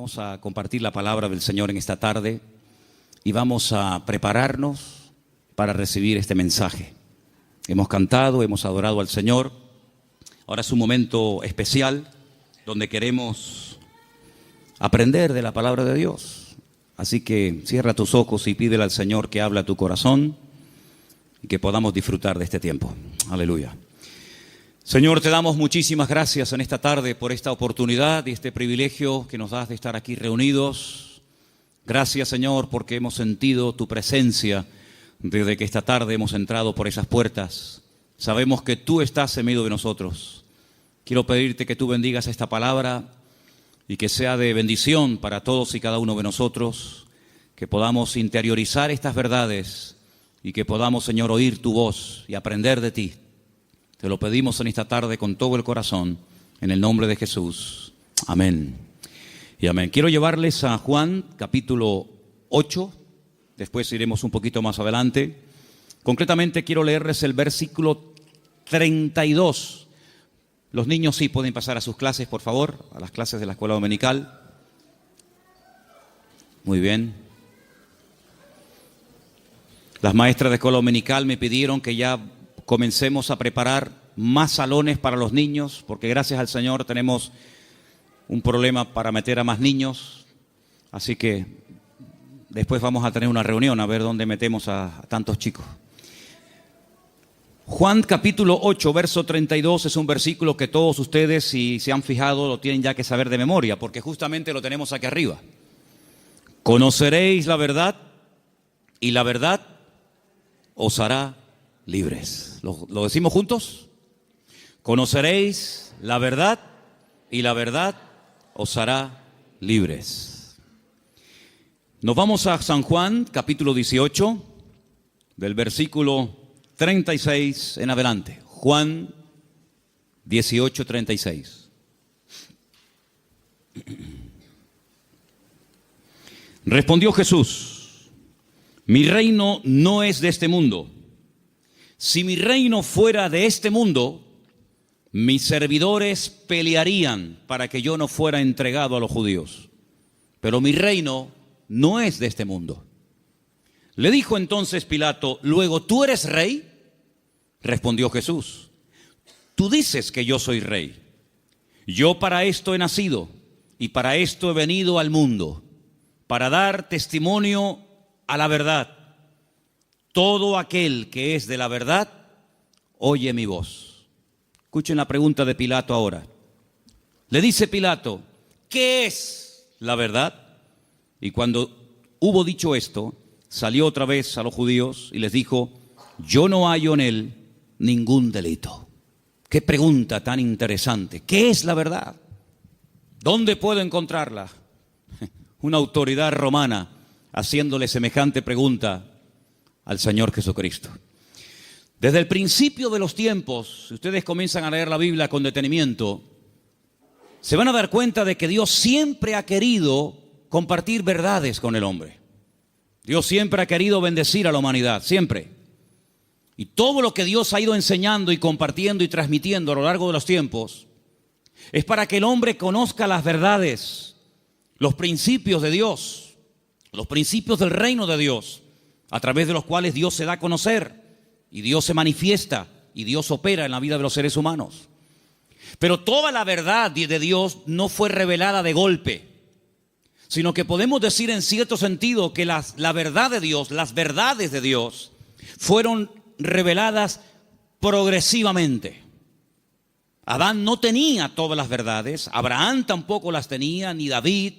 Vamos a compartir la palabra del Señor en esta tarde y vamos a prepararnos para recibir este mensaje. Hemos cantado, hemos adorado al Señor. Ahora es un momento especial donde queremos aprender de la palabra de Dios. Así que cierra tus ojos y pídele al Señor que hable a tu corazón y que podamos disfrutar de este tiempo. Aleluya. Señor, te damos muchísimas gracias en esta tarde por esta oportunidad y este privilegio que nos das de estar aquí reunidos. Gracias, Señor, porque hemos sentido tu presencia desde que esta tarde hemos entrado por esas puertas. Sabemos que tú estás en medio de nosotros. Quiero pedirte que tú bendigas esta palabra y que sea de bendición para todos y cada uno de nosotros, que podamos interiorizar estas verdades y que podamos, Señor, oír tu voz y aprender de ti. Te lo pedimos en esta tarde con todo el corazón, en el nombre de Jesús. Amén y amén. Quiero llevarles a Juan, capítulo 8. Después iremos un poquito más adelante. Concretamente quiero leerles el versículo 32. Los niños sí pueden pasar a sus clases, por favor, a las clases de la escuela dominical. Muy bien. Las maestras de escuela dominical me pidieron que ya comencemos a preparar más salones para los niños, porque gracias al Señor tenemos un problema para meter a más niños. Así que después vamos a tener una reunión a ver dónde metemos a tantos chicos. Juan capítulo 8, verso 32 es un versículo que todos ustedes, si se han fijado, lo tienen ya que saber de memoria, porque justamente lo tenemos aquí arriba. Conoceréis la verdad y la verdad os hará libres. ¿Lo decimos juntos? Conoceréis la verdad y la verdad os hará libres. Nos vamos a San Juan, capítulo 18, del versículo 36 en adelante. Juan 18, 36. Respondió Jesús: mi reino no es de este mundo. Si mi reino fuera de este mundo, mis servidores pelearían para que yo no fuera entregado a los judíos. Pero mi reino no es de este mundo. Le dijo entonces Pilato: ¿luego tú eres rey? Respondió Jesús: tú dices que yo soy rey. Yo para esto he nacido y para esto he venido al mundo, para dar testimonio a la verdad. Todo aquel que es de la verdad, oye mi voz. Escuchen la pregunta de Pilato ahora. Le dice Pilato: ¿qué es la verdad? Y cuando hubo dicho esto, salió otra vez a los judíos y les dijo: yo no hallo en él ningún delito. Qué pregunta tan interesante. ¿Qué es la verdad? ¿Dónde puedo encontrarla? Una autoridad romana haciéndole semejante pregunta al Señor Jesucristo. Desde el principio de los tiempos, si ustedes comienzan a leer la Biblia con detenimiento, se van a dar cuenta de que Dios siempre ha querido compartir verdades con el hombre. Dios siempre ha querido bendecir a la humanidad, siempre. Y todo lo que Dios ha ido enseñando y compartiendo y transmitiendo a lo largo de los tiempos es para que el hombre conozca las verdades, los principios de Dios, los principios del reino de Dios, a través de los cuales Dios se da a conocer y Dios se manifiesta y Dios opera en la vida de los seres humanos. Pero toda la verdad de Dios no fue revelada de golpe, sino que podemos decir en cierto sentido que la verdad de Dios, las verdades de Dios, fueron reveladas progresivamente. Adán no tenía todas las verdades, Abraham tampoco las tenía, ni David,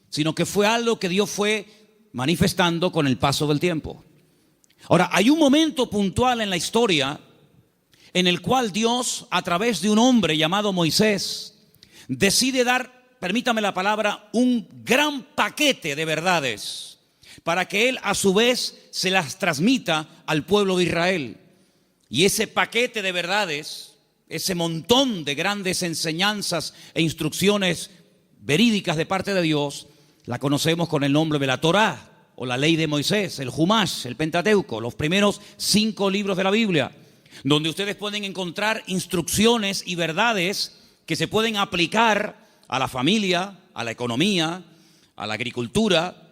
sino que fue algo que Dios fue manifestando con el paso del tiempo. Ahora, hay un momento puntual en la historia en el cual Dios, a través de un hombre llamado Moisés, decide dar, permítame la palabra, un gran paquete de verdades para que él a su vez se las transmita al pueblo de Israel. Y ese paquete de verdades, ese montón de grandes enseñanzas e instrucciones verídicas de parte de Dios, la conocemos con el nombre de la Torá, o la ley de Moisés, el Jumash, el Pentateuco, los primeros 5 libros de la Biblia, donde ustedes pueden encontrar instrucciones y verdades que se pueden aplicar a la familia, a la economía, a la agricultura,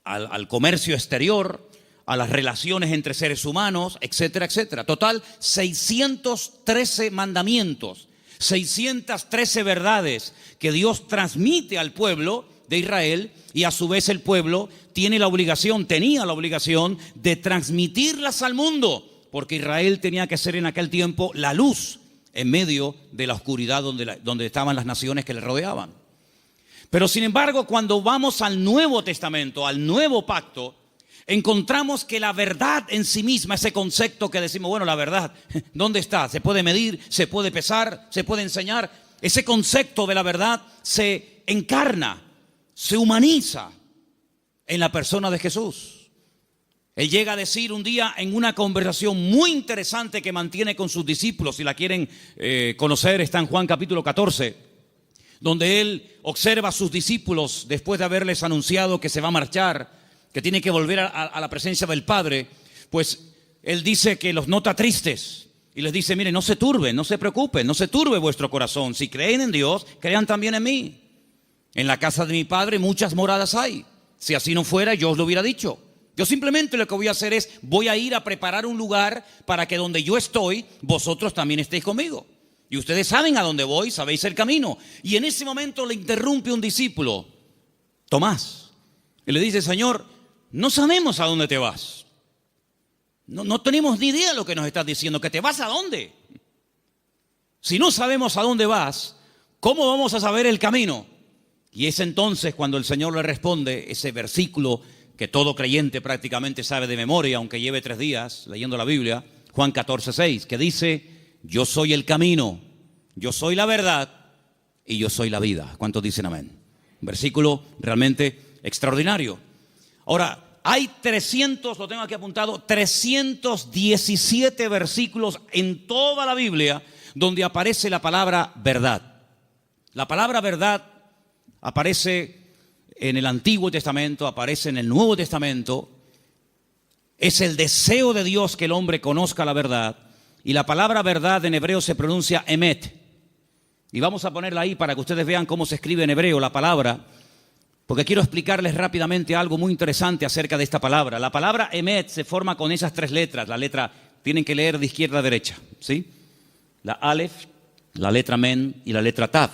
al comercio exterior, a las relaciones entre seres humanos, etcétera, etcétera. Total, 613 mandamientos, 613 verdades que Dios transmite al pueblo de Israel, y a su vez el pueblo tenía la obligación de transmitirlas al mundo, porque Israel tenía que ser en aquel tiempo la luz en medio de la oscuridad donde estaban las naciones que le rodeaban. Pero sin embargo, cuando vamos al Nuevo Testamento, al Nuevo Pacto, encontramos que la verdad en sí misma, ese concepto que decimos, bueno, la verdad, ¿dónde está? ¿Se puede medir? ¿Se puede pesar? ¿Se puede enseñar? Ese concepto de la verdad se encarna, se humaniza en la persona de Jesús. Él llega a decir un día en una conversación muy interesante que mantiene con sus discípulos, si la quieren conocer, está en Juan capítulo 14, donde él observa a sus discípulos después de haberles anunciado que se va a marchar, que tiene que volver a la presencia del Padre. Pues él dice que los nota tristes y les dice, miren, no se turben, no se preocupen, no se turbe vuestro corazón. Si creen en Dios, crean también en mí. En la casa de mi Padre muchas moradas hay. Si así no fuera, yo os lo hubiera dicho. Yo simplemente lo que voy a hacer es, voy a ir a preparar un lugar para que donde yo estoy, vosotros también estéis conmigo. Y ustedes saben a dónde voy, sabéis el camino. Y en ese momento le interrumpe un discípulo, Tomás, y le dice, Señor, no sabemos a dónde te vas. No tenemos ni idea de lo que nos estás diciendo. ¿Que te vas a dónde? Si no sabemos a dónde vas, ¿cómo vamos a saber el camino? Y es entonces cuando el Señor le responde ese versículo que todo creyente prácticamente sabe de memoria, aunque lleve 3 días leyendo la Biblia, Juan 14:6, que dice, yo soy el camino, yo soy la verdad y yo soy la vida. ¿Cuántos dicen amén? Un versículo realmente extraordinario. Ahora, hay 300, lo tengo aquí apuntado, 317 versículos en toda la Biblia donde aparece la palabra verdad. La palabra verdad aparece en el Antiguo Testamento, aparece en el Nuevo Testamento. Es el deseo de Dios que el hombre conozca la verdad. Y la palabra verdad en hebreo se pronuncia emet. Y vamos a ponerla ahí para que ustedes vean cómo se escribe en hebreo la palabra, porque quiero explicarles rápidamente algo muy interesante acerca de esta palabra. La palabra emet se forma con esas 3 letras. La letra, tienen que leer de izquierda a derecha, ¿sí? La alef, la letra men y la letra tav.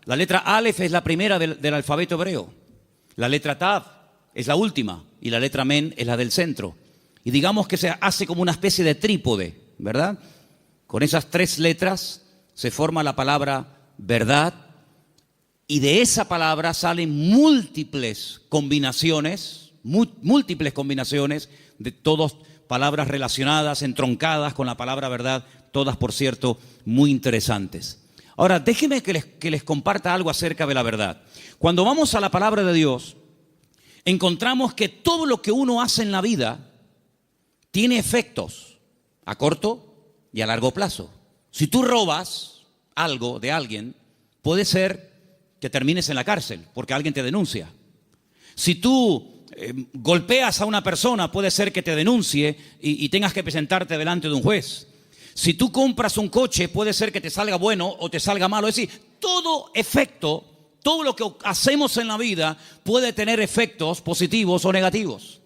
La letra alef es la primera del alfabeto hebreo. La letra tav es la última y la letra men es la del centro. Y digamos que se hace como una especie de trípode, ¿verdad? Con esas 3 letras se forma la palabra verdad, y de esa palabra salen múltiples combinaciones de todas palabras relacionadas, entroncadas con la palabra verdad, todas, por cierto, muy interesantes. Ahora, déjenme que les comparta algo acerca de la verdad. Cuando vamos a la palabra de Dios, encontramos que todo lo que uno hace en la vida tiene efectos a corto y a largo plazo. Si tú robas algo de alguien, puede ser que termines en la cárcel porque alguien te denuncia. Si tú golpeas a una persona, puede ser que te denuncie y tengas que presentarte delante de un juez. Si tú compras un coche, puede ser que te salga bueno o te salga malo. Es decir, todo efecto, todo lo que hacemos en la vida puede tener efectos positivos o negativos.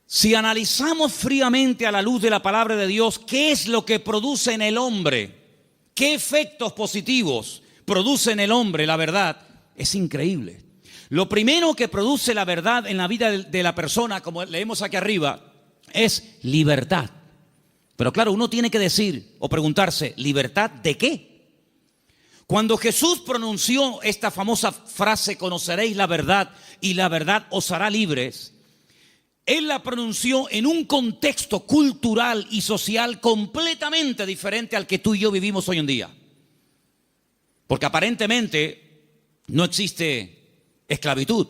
Si analizamos fríamente a la luz de la palabra de Dios, ¿qué es lo que produce en el hombre? ¿Qué efectos positivos produce en el hombre la verdad? Es increíble. Lo primero que produce la verdad en la vida de la persona, como leemos aquí arriba, es libertad. Pero claro, uno tiene que decir o preguntarse, ¿libertad de qué? Cuando Jesús pronunció esta famosa frase, conoceréis la verdad y la verdad os hará libres, Él la pronunció en un contexto cultural y social completamente diferente al que tú y yo vivimos hoy en día. Porque aparentemente no existe esclavitud,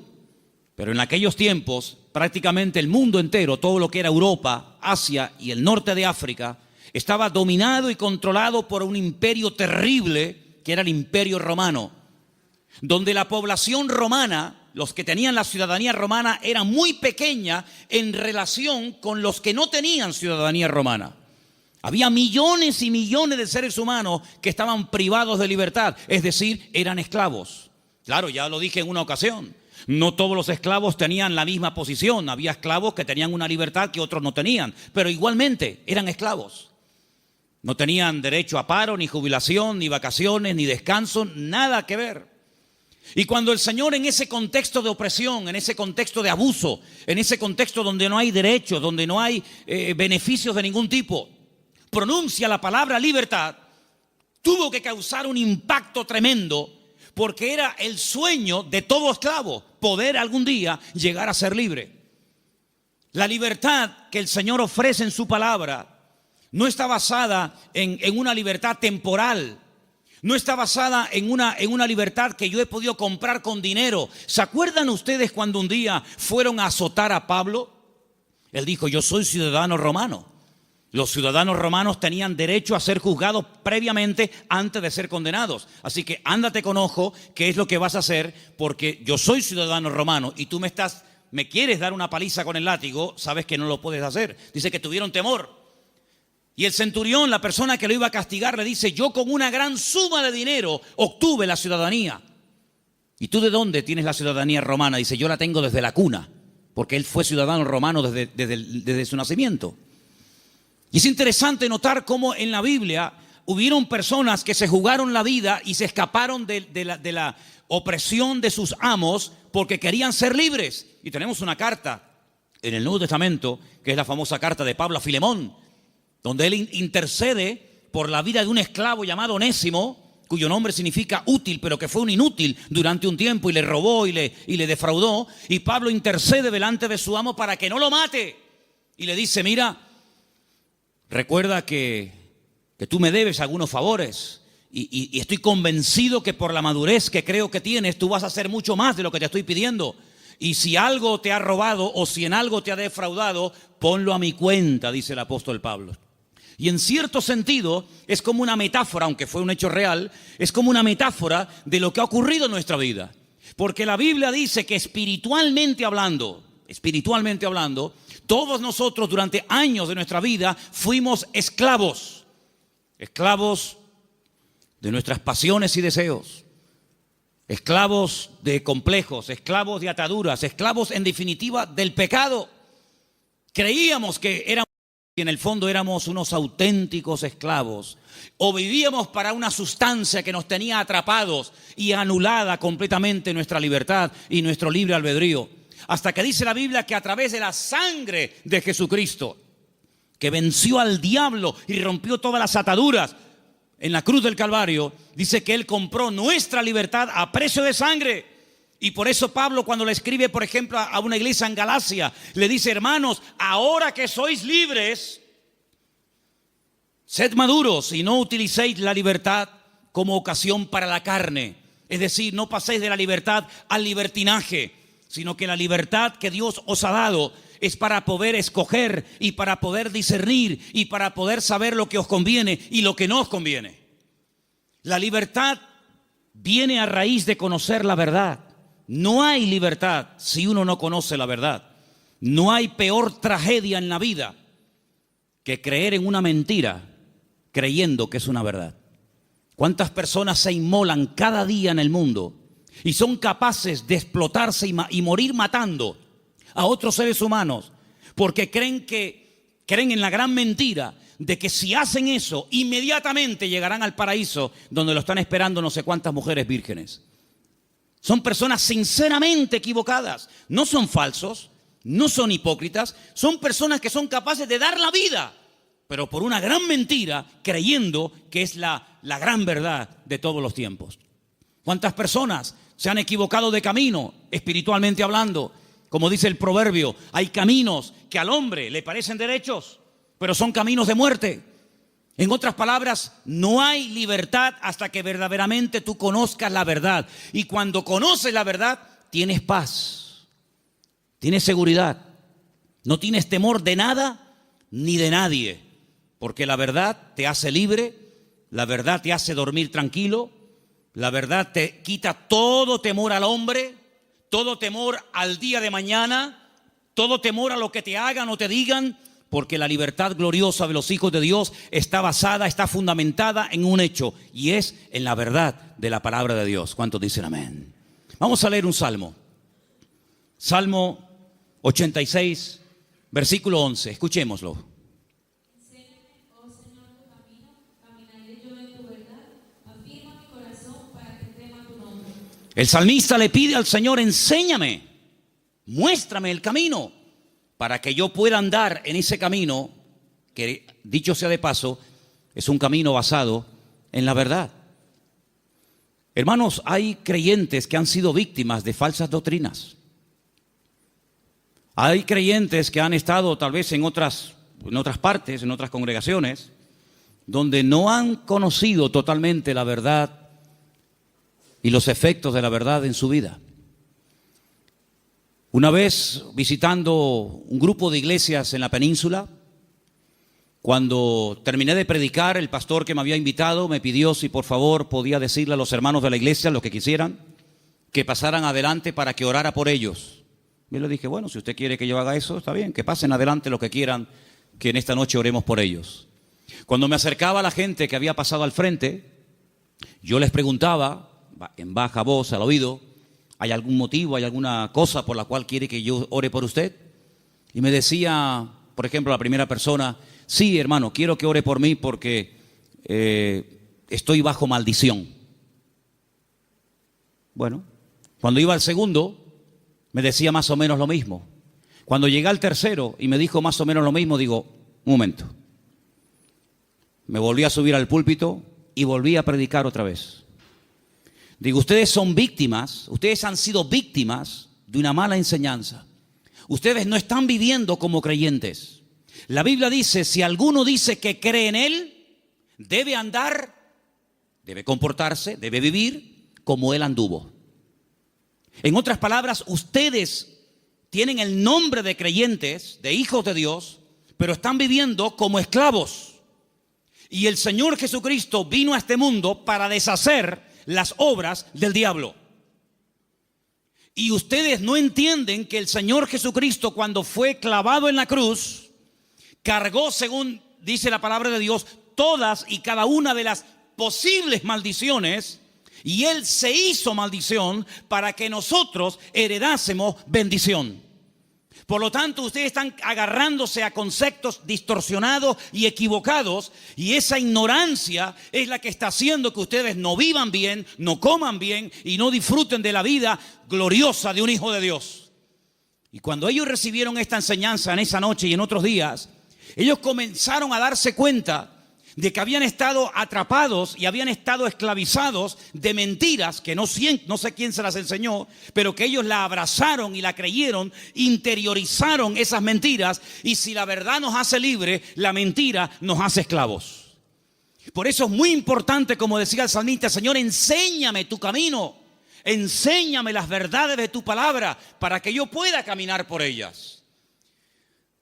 pero en aquellos tiempos prácticamente el mundo entero, todo lo que era Europa, Asia y el norte de África, estaba dominado y controlado por un imperio terrible que era el Imperio Romano, donde la población romana, los que tenían la ciudadanía romana, era muy pequeña en relación con los que no tenían ciudadanía romana. Había millones y millones de seres humanos que estaban privados de libertad, es decir, eran esclavos. Claro, ya lo dije en una ocasión. No todos los esclavos tenían la misma posición. Había esclavos que tenían una libertad que otros no tenían, pero igualmente eran esclavos. No tenían derecho a paro, ni jubilación, ni vacaciones, ni descanso, nada que ver. Y cuando el Señor, en ese contexto de opresión, en ese contexto de abuso, en ese contexto donde no hay derechos, donde no hay beneficios de ningún tipo, pronuncia la palabra libertad, tuvo que causar un impacto tremendo, porque era el sueño de todo esclavo, poder algún día llegar a ser libre. La libertad que el Señor ofrece en su palabra no está basada en una libertad temporal, no está basada en una libertad que yo he podido comprar con dinero. ¿Se acuerdan ustedes cuando un día fueron a azotar a Pablo? Él dijo: yo soy ciudadano romano. Los ciudadanos romanos tenían derecho a ser juzgados previamente antes de ser condenados. Así que ándate con ojo qué es lo que vas a hacer, porque yo soy ciudadano romano y tú me quieres dar una paliza con el látigo, sabes que no lo puedes hacer. Dice que tuvieron temor. Y el centurión, la persona que lo iba a castigar, le dice: yo con una gran suma de dinero obtuve la ciudadanía. ¿Y tú de dónde tienes la ciudadanía romana? Dice: yo la tengo desde la cuna, porque él fue ciudadano romano desde su nacimiento. Y es interesante notar cómo en la Biblia hubieron personas que se jugaron la vida y se escaparon de la opresión de sus amos porque querían ser libres. Y tenemos una carta en el Nuevo Testamento, que es la famosa carta de Pablo a Filemón, donde él intercede por la vida de un esclavo llamado Onésimo, cuyo nombre significa útil, pero que fue un inútil durante un tiempo y le robó y le defraudó. Y Pablo intercede delante de su amo para que no lo mate. Y le dice: mira, recuerda que tú me debes algunos favores y estoy convencido que por la madurez que creo que tienes, tú vas a hacer mucho más de lo que te estoy pidiendo. Y si algo te ha robado o si en algo te ha defraudado, ponlo a mi cuenta, dice el apóstol Pablo. Y en cierto sentido es como una metáfora, aunque fue un hecho real, es como una metáfora de lo que ha ocurrido en nuestra vida. Porque la Biblia dice que espiritualmente hablando, todos nosotros durante años de nuestra vida fuimos esclavos de nuestras pasiones y deseos, esclavos de complejos, esclavos de ataduras, esclavos en definitiva del pecado. Creíamos que éramos, y en el fondo éramos unos auténticos esclavos, o vivíamos para una sustancia que nos tenía atrapados y anulada completamente nuestra libertad y nuestro libre albedrío. Hasta que dice la Biblia que a través de la sangre de Jesucristo, que venció al diablo y rompió todas las ataduras en la cruz del Calvario, dice que Él compró nuestra libertad a precio de sangre. Y por eso Pablo, cuando le escribe, por ejemplo, a una iglesia en Galacia, le dice: hermanos, ahora que sois libres, sed maduros y no utilicéis la libertad como ocasión para la carne. Es decir, no paséis de la libertad al libertinaje, sino que la libertad que Dios os ha dado es para poder escoger y para poder discernir y para poder saber lo que os conviene y lo que no os conviene. La libertad viene a raíz de conocer la verdad. No hay libertad si uno no conoce la verdad. No hay peor tragedia en la vida que creer en una mentira creyendo que es una verdad. ¿Cuántas personas se inmolan cada día en el mundo y son capaces de explotarse y morir matando a otros seres humanos porque creen en la gran mentira de que si hacen eso inmediatamente llegarán al paraíso donde lo están esperando no sé cuántas mujeres vírgenes? Son personas sinceramente equivocadas. No son falsos, no son hipócritas. Son personas que son capaces de dar la vida, pero por una gran mentira, creyendo que es la gran verdad de todos los tiempos. ¿Cuántas personas se han equivocado de camino, espiritualmente hablando? Como dice el proverbio, hay caminos que al hombre le parecen derechos, pero son caminos de muerte. En otras palabras, no hay libertad hasta que verdaderamente tú conozcas la verdad. Y cuando conoces la verdad, tienes paz, tienes seguridad, no tienes temor de nada ni de nadie, porque la verdad te hace libre, la verdad te hace dormir tranquilo, la verdad te quita todo temor al hombre, todo temor al día de mañana, todo temor a lo que te hagan o te digan. Porque la libertad gloriosa de los hijos de Dios está basada, está fundamentada en un hecho, y es en la verdad de la palabra de Dios. ¿Cuántos dicen amén? Vamos a leer un salmo. Salmo 86, versículo 11. Escuchémoslo. Enséñame, oh Señor, tu camino, caminaré yo en tu verdad. Afirma mi corazón para que tema tu nombre. El salmista le pide al Señor: enséñame, muéstrame el camino, para que yo pueda andar en ese camino, que dicho sea de paso, es un camino basado en la verdad. Hermanos, hay creyentes que han sido víctimas de falsas doctrinas. Hay creyentes que han estado tal vez en otras partes, en otras congregaciones, donde no han conocido totalmente la verdad y los efectos de la verdad en su vida. Una vez visitando un grupo de iglesias en la península, cuando terminé de predicar, el pastor que me había invitado me pidió si por favor podía decirle a los hermanos de la iglesia, los que quisieran, que pasaran adelante para que orara por ellos. Yo le dije: bueno, si usted quiere que yo haga eso, está bien, que pasen adelante los que quieran, que en esta noche oremos por ellos. Cuando me acercaba a la gente que había pasado al frente, yo les preguntaba en baja voz al oído: ¿hay algún motivo, hay alguna cosa por la cual quiere que yo ore por usted? Y me decía, por ejemplo, la primera persona: sí, hermano, quiero que ore por mí porque estoy bajo maldición. Bueno, cuando iba al segundo, me decía más o menos lo mismo. Cuando llegué al tercero y me dijo más o menos lo mismo, digo: un momento. Me volví a subir al púlpito y volví a predicar otra vez. Digo: ustedes son víctimas, ustedes han sido víctimas de una mala enseñanza. Ustedes no están viviendo como creyentes. La Biblia dice: si alguno dice que cree en Él, debe andar, debe comportarse, debe vivir como Él anduvo. En otras palabras, ustedes tienen el nombre de creyentes, de hijos de Dios, pero están viviendo como esclavos. Y el Señor Jesucristo vino a este mundo para deshacer las obras del diablo. Y ustedes no entienden que el Señor Jesucristo, cuando fue clavado en la cruz, cargó, según dice la palabra de Dios, todas y cada una de las posibles maldiciones, y Él se hizo maldición para que nosotros heredásemos bendición. Por lo tanto, ustedes están agarrándose a conceptos distorsionados y equivocados, y esa ignorancia es la que está haciendo que ustedes no vivan bien, no coman bien y no disfruten de la vida gloriosa de un hijo de Dios. Y cuando ellos recibieron esta enseñanza en esa noche y en otros días, ellos comenzaron a darse cuenta de que habían estado atrapados y habían estado esclavizados de mentiras que no sé quién se las enseñó, pero que ellos la abrazaron y la creyeron, interiorizaron esas mentiras, y si la verdad nos hace libres, la mentira nos hace esclavos. Por eso es muy importante, como decía el salmista: Señor, enséñame tu camino, enséñame las verdades de tu palabra para que yo pueda caminar por ellas.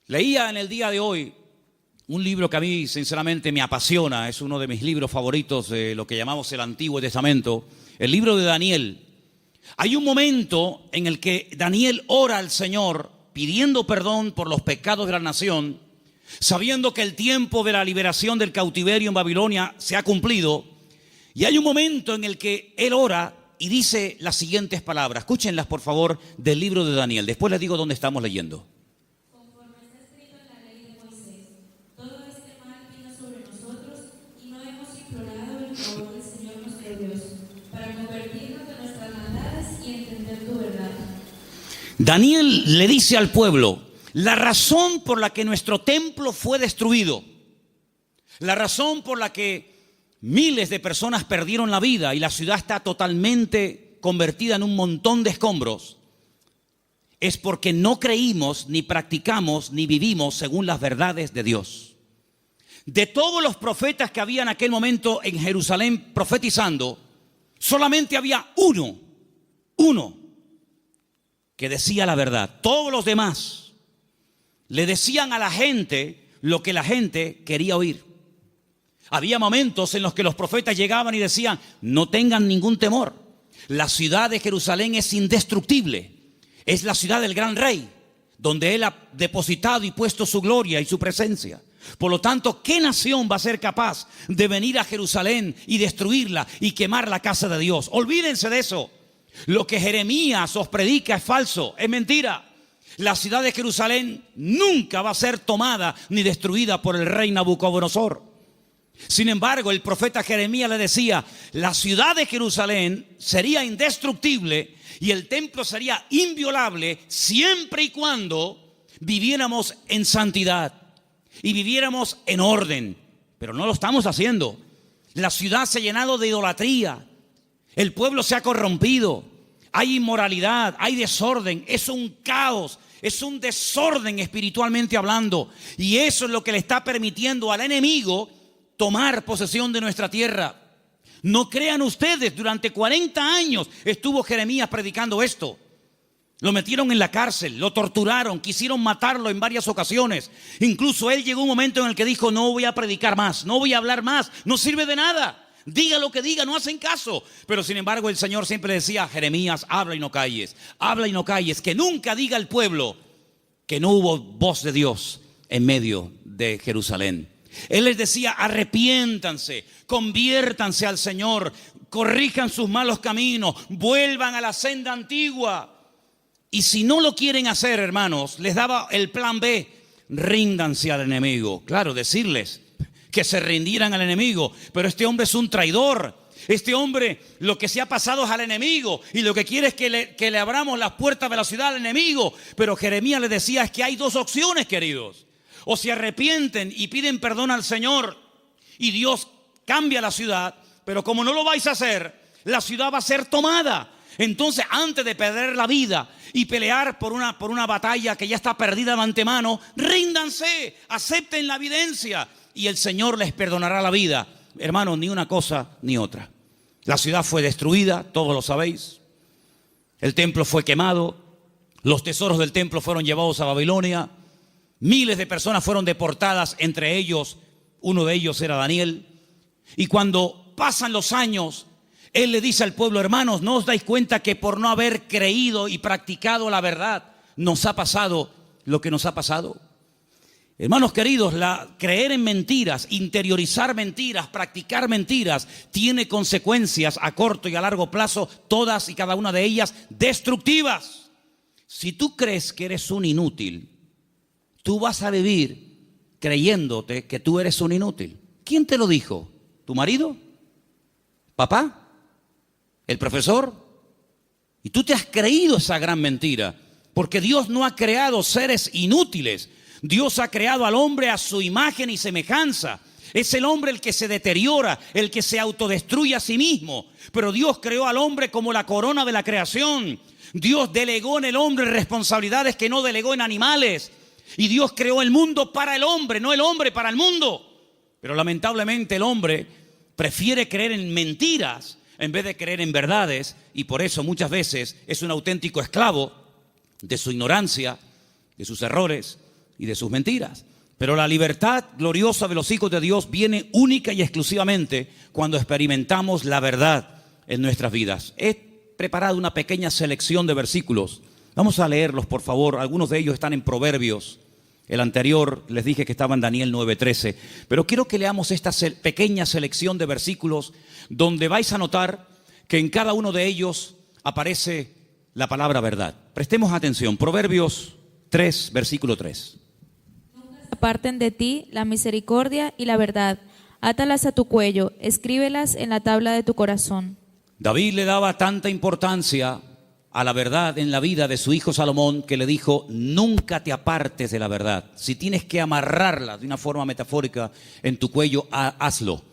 Leía en el día de hoy un libro que a mí sinceramente me apasiona, es uno de mis libros favoritos de lo que llamamos el Antiguo Testamento, el libro de Daniel. Hay un momento en el que Daniel ora al Señor pidiendo perdón por los pecados de la nación, sabiendo que el tiempo de la liberación del cautiverio en Babilonia se ha cumplido. Y hay un momento en el que él ora y dice las siguientes palabras. Escúchenlas por favor del libro de Daniel, después les digo dónde estamos leyendo. Daniel le dice al pueblo: la razón por la que nuestro templo fue destruido, la razón por la que miles de personas perdieron la vida y la ciudad está totalmente convertida en un montón de escombros, es porque no creímos, ni practicamos, ni vivimos según las verdades de Dios. De todos los profetas que había en aquel momento en Jerusalén profetizando, solamente había uno que decía la verdad. Todos los demás le decían a la gente lo que la gente quería oír. Había momentos en los que los profetas llegaban y decían: no tengan ningún temor, la ciudad de Jerusalén es indestructible, es la ciudad del gran rey, donde Él ha depositado y puesto su gloria y su presencia. Por lo tanto, ¿qué nación va a ser capaz de venir a Jerusalén y destruirla y quemar la casa de Dios? Olvídense de eso. Lo que Jeremías os predica es falso, es mentira. La ciudad de Jerusalén nunca va a ser tomada ni destruida por el rey Nabucodonosor. Sin embargo, el profeta Jeremías le decía, la ciudad de Jerusalén sería indestructible y el templo sería inviolable siempre y cuando viviéramos en santidad y viviéramos en orden. Pero no lo estamos haciendo. La ciudad se ha llenado de idolatría. El pueblo se ha corrompido. Hay inmoralidad, hay desorden. Es un caos, es un desorden espiritualmente hablando. Y eso es lo que le está permitiendo al enemigo tomar posesión de nuestra tierra. No crean ustedes, durante 40 años estuvo Jeremías predicando esto. Lo metieron en la cárcel, lo torturaron, quisieron matarlo en varias ocasiones. Incluso él llegó un momento en el que dijo, no voy a predicar más, no voy a hablar más, no sirve de nada. Diga lo que diga, no hacen caso. Pero sin embargo el Señor siempre decía, Jeremías, habla y no calles, habla y no calles. Que nunca diga el pueblo que no hubo voz de Dios en medio de Jerusalén. Él les decía, arrepiéntanse, conviértanse al Señor, corrijan sus malos caminos, vuelvan a la senda antigua. Y si no lo quieren hacer, hermanos, les daba el plan B, ríndanse al enemigo. Claro, decirles que se rindieran al enemigo, pero este hombre es un traidor. Este hombre lo que se ha pasado es al enemigo y lo que quiere es que le abramos las puertas de la ciudad al enemigo. Pero Jeremías le decía, es que hay dos opciones, queridos. O se arrepienten y piden perdón al Señor y Dios cambia la ciudad, pero como no lo vais a hacer, la ciudad va a ser tomada. Entonces, antes de perder la vida y pelear por una batalla que ya está perdida de antemano, ríndanse, acepten la evidencia y el Señor les perdonará la vida. Hermanos, ni una cosa ni otra. La ciudad fue destruida, todos lo sabéis. El templo fue quemado, los tesoros del templo fueron llevados a Babilonia. Miles de personas fueron deportadas, entre ellos, uno de ellos era Daniel. Y cuando pasan los años, él le dice al pueblo, hermanos, ¿no os dais cuenta que por no haber creído y practicado la verdad, nos ha pasado lo que nos ha pasado? Hermanos queridos, creer en mentiras, interiorizar mentiras, practicar mentiras, tiene consecuencias a corto y a largo plazo, todas y cada una de ellas destructivas. Si tú crees que eres un inútil, tú vas a vivir creyéndote que tú eres un inútil. ¿Quién te lo dijo? ¿Tu marido? ¿Papá? ¿El profesor? Y tú te has creído esa gran mentira, porque Dios no ha creado seres inútiles. Dios ha creado al hombre a su imagen y semejanza. Es el hombre el que se deteriora, el que se autodestruye a sí mismo. Pero Dios creó al hombre como la corona de la creación. Dios delegó en el hombre responsabilidades que no delegó en animales. Y Dios creó el mundo para el hombre, no el hombre para el mundo. Pero lamentablemente el hombre prefiere creer en mentiras en vez de creer en verdades. Y por eso muchas veces es un auténtico esclavo de su ignorancia, de sus errores y de sus mentiras. Pero la libertad gloriosa de los hijos de Dios viene única y exclusivamente cuando experimentamos la verdad en nuestras vidas. He preparado una pequeña selección de versículos. Vamos a leerlos, por favor. Algunos de ellos están en Proverbios. El anterior les dije que estaba en Daniel 9:13. Pero quiero que leamos esta pequeña selección de versículos donde vais a notar que en cada uno de ellos aparece la palabra verdad. Prestemos atención. Proverbios 3, versículo 3. Aparten de ti la misericordia y la verdad. Átalas a tu cuello, escríbelas en la tabla de tu corazón. David le daba tanta importancia a la verdad en la vida de su hijo Salomón que le dijo, nunca te apartes de la verdad. Si tienes que amarrarla de una forma metafórica en tu cuello, hazlo.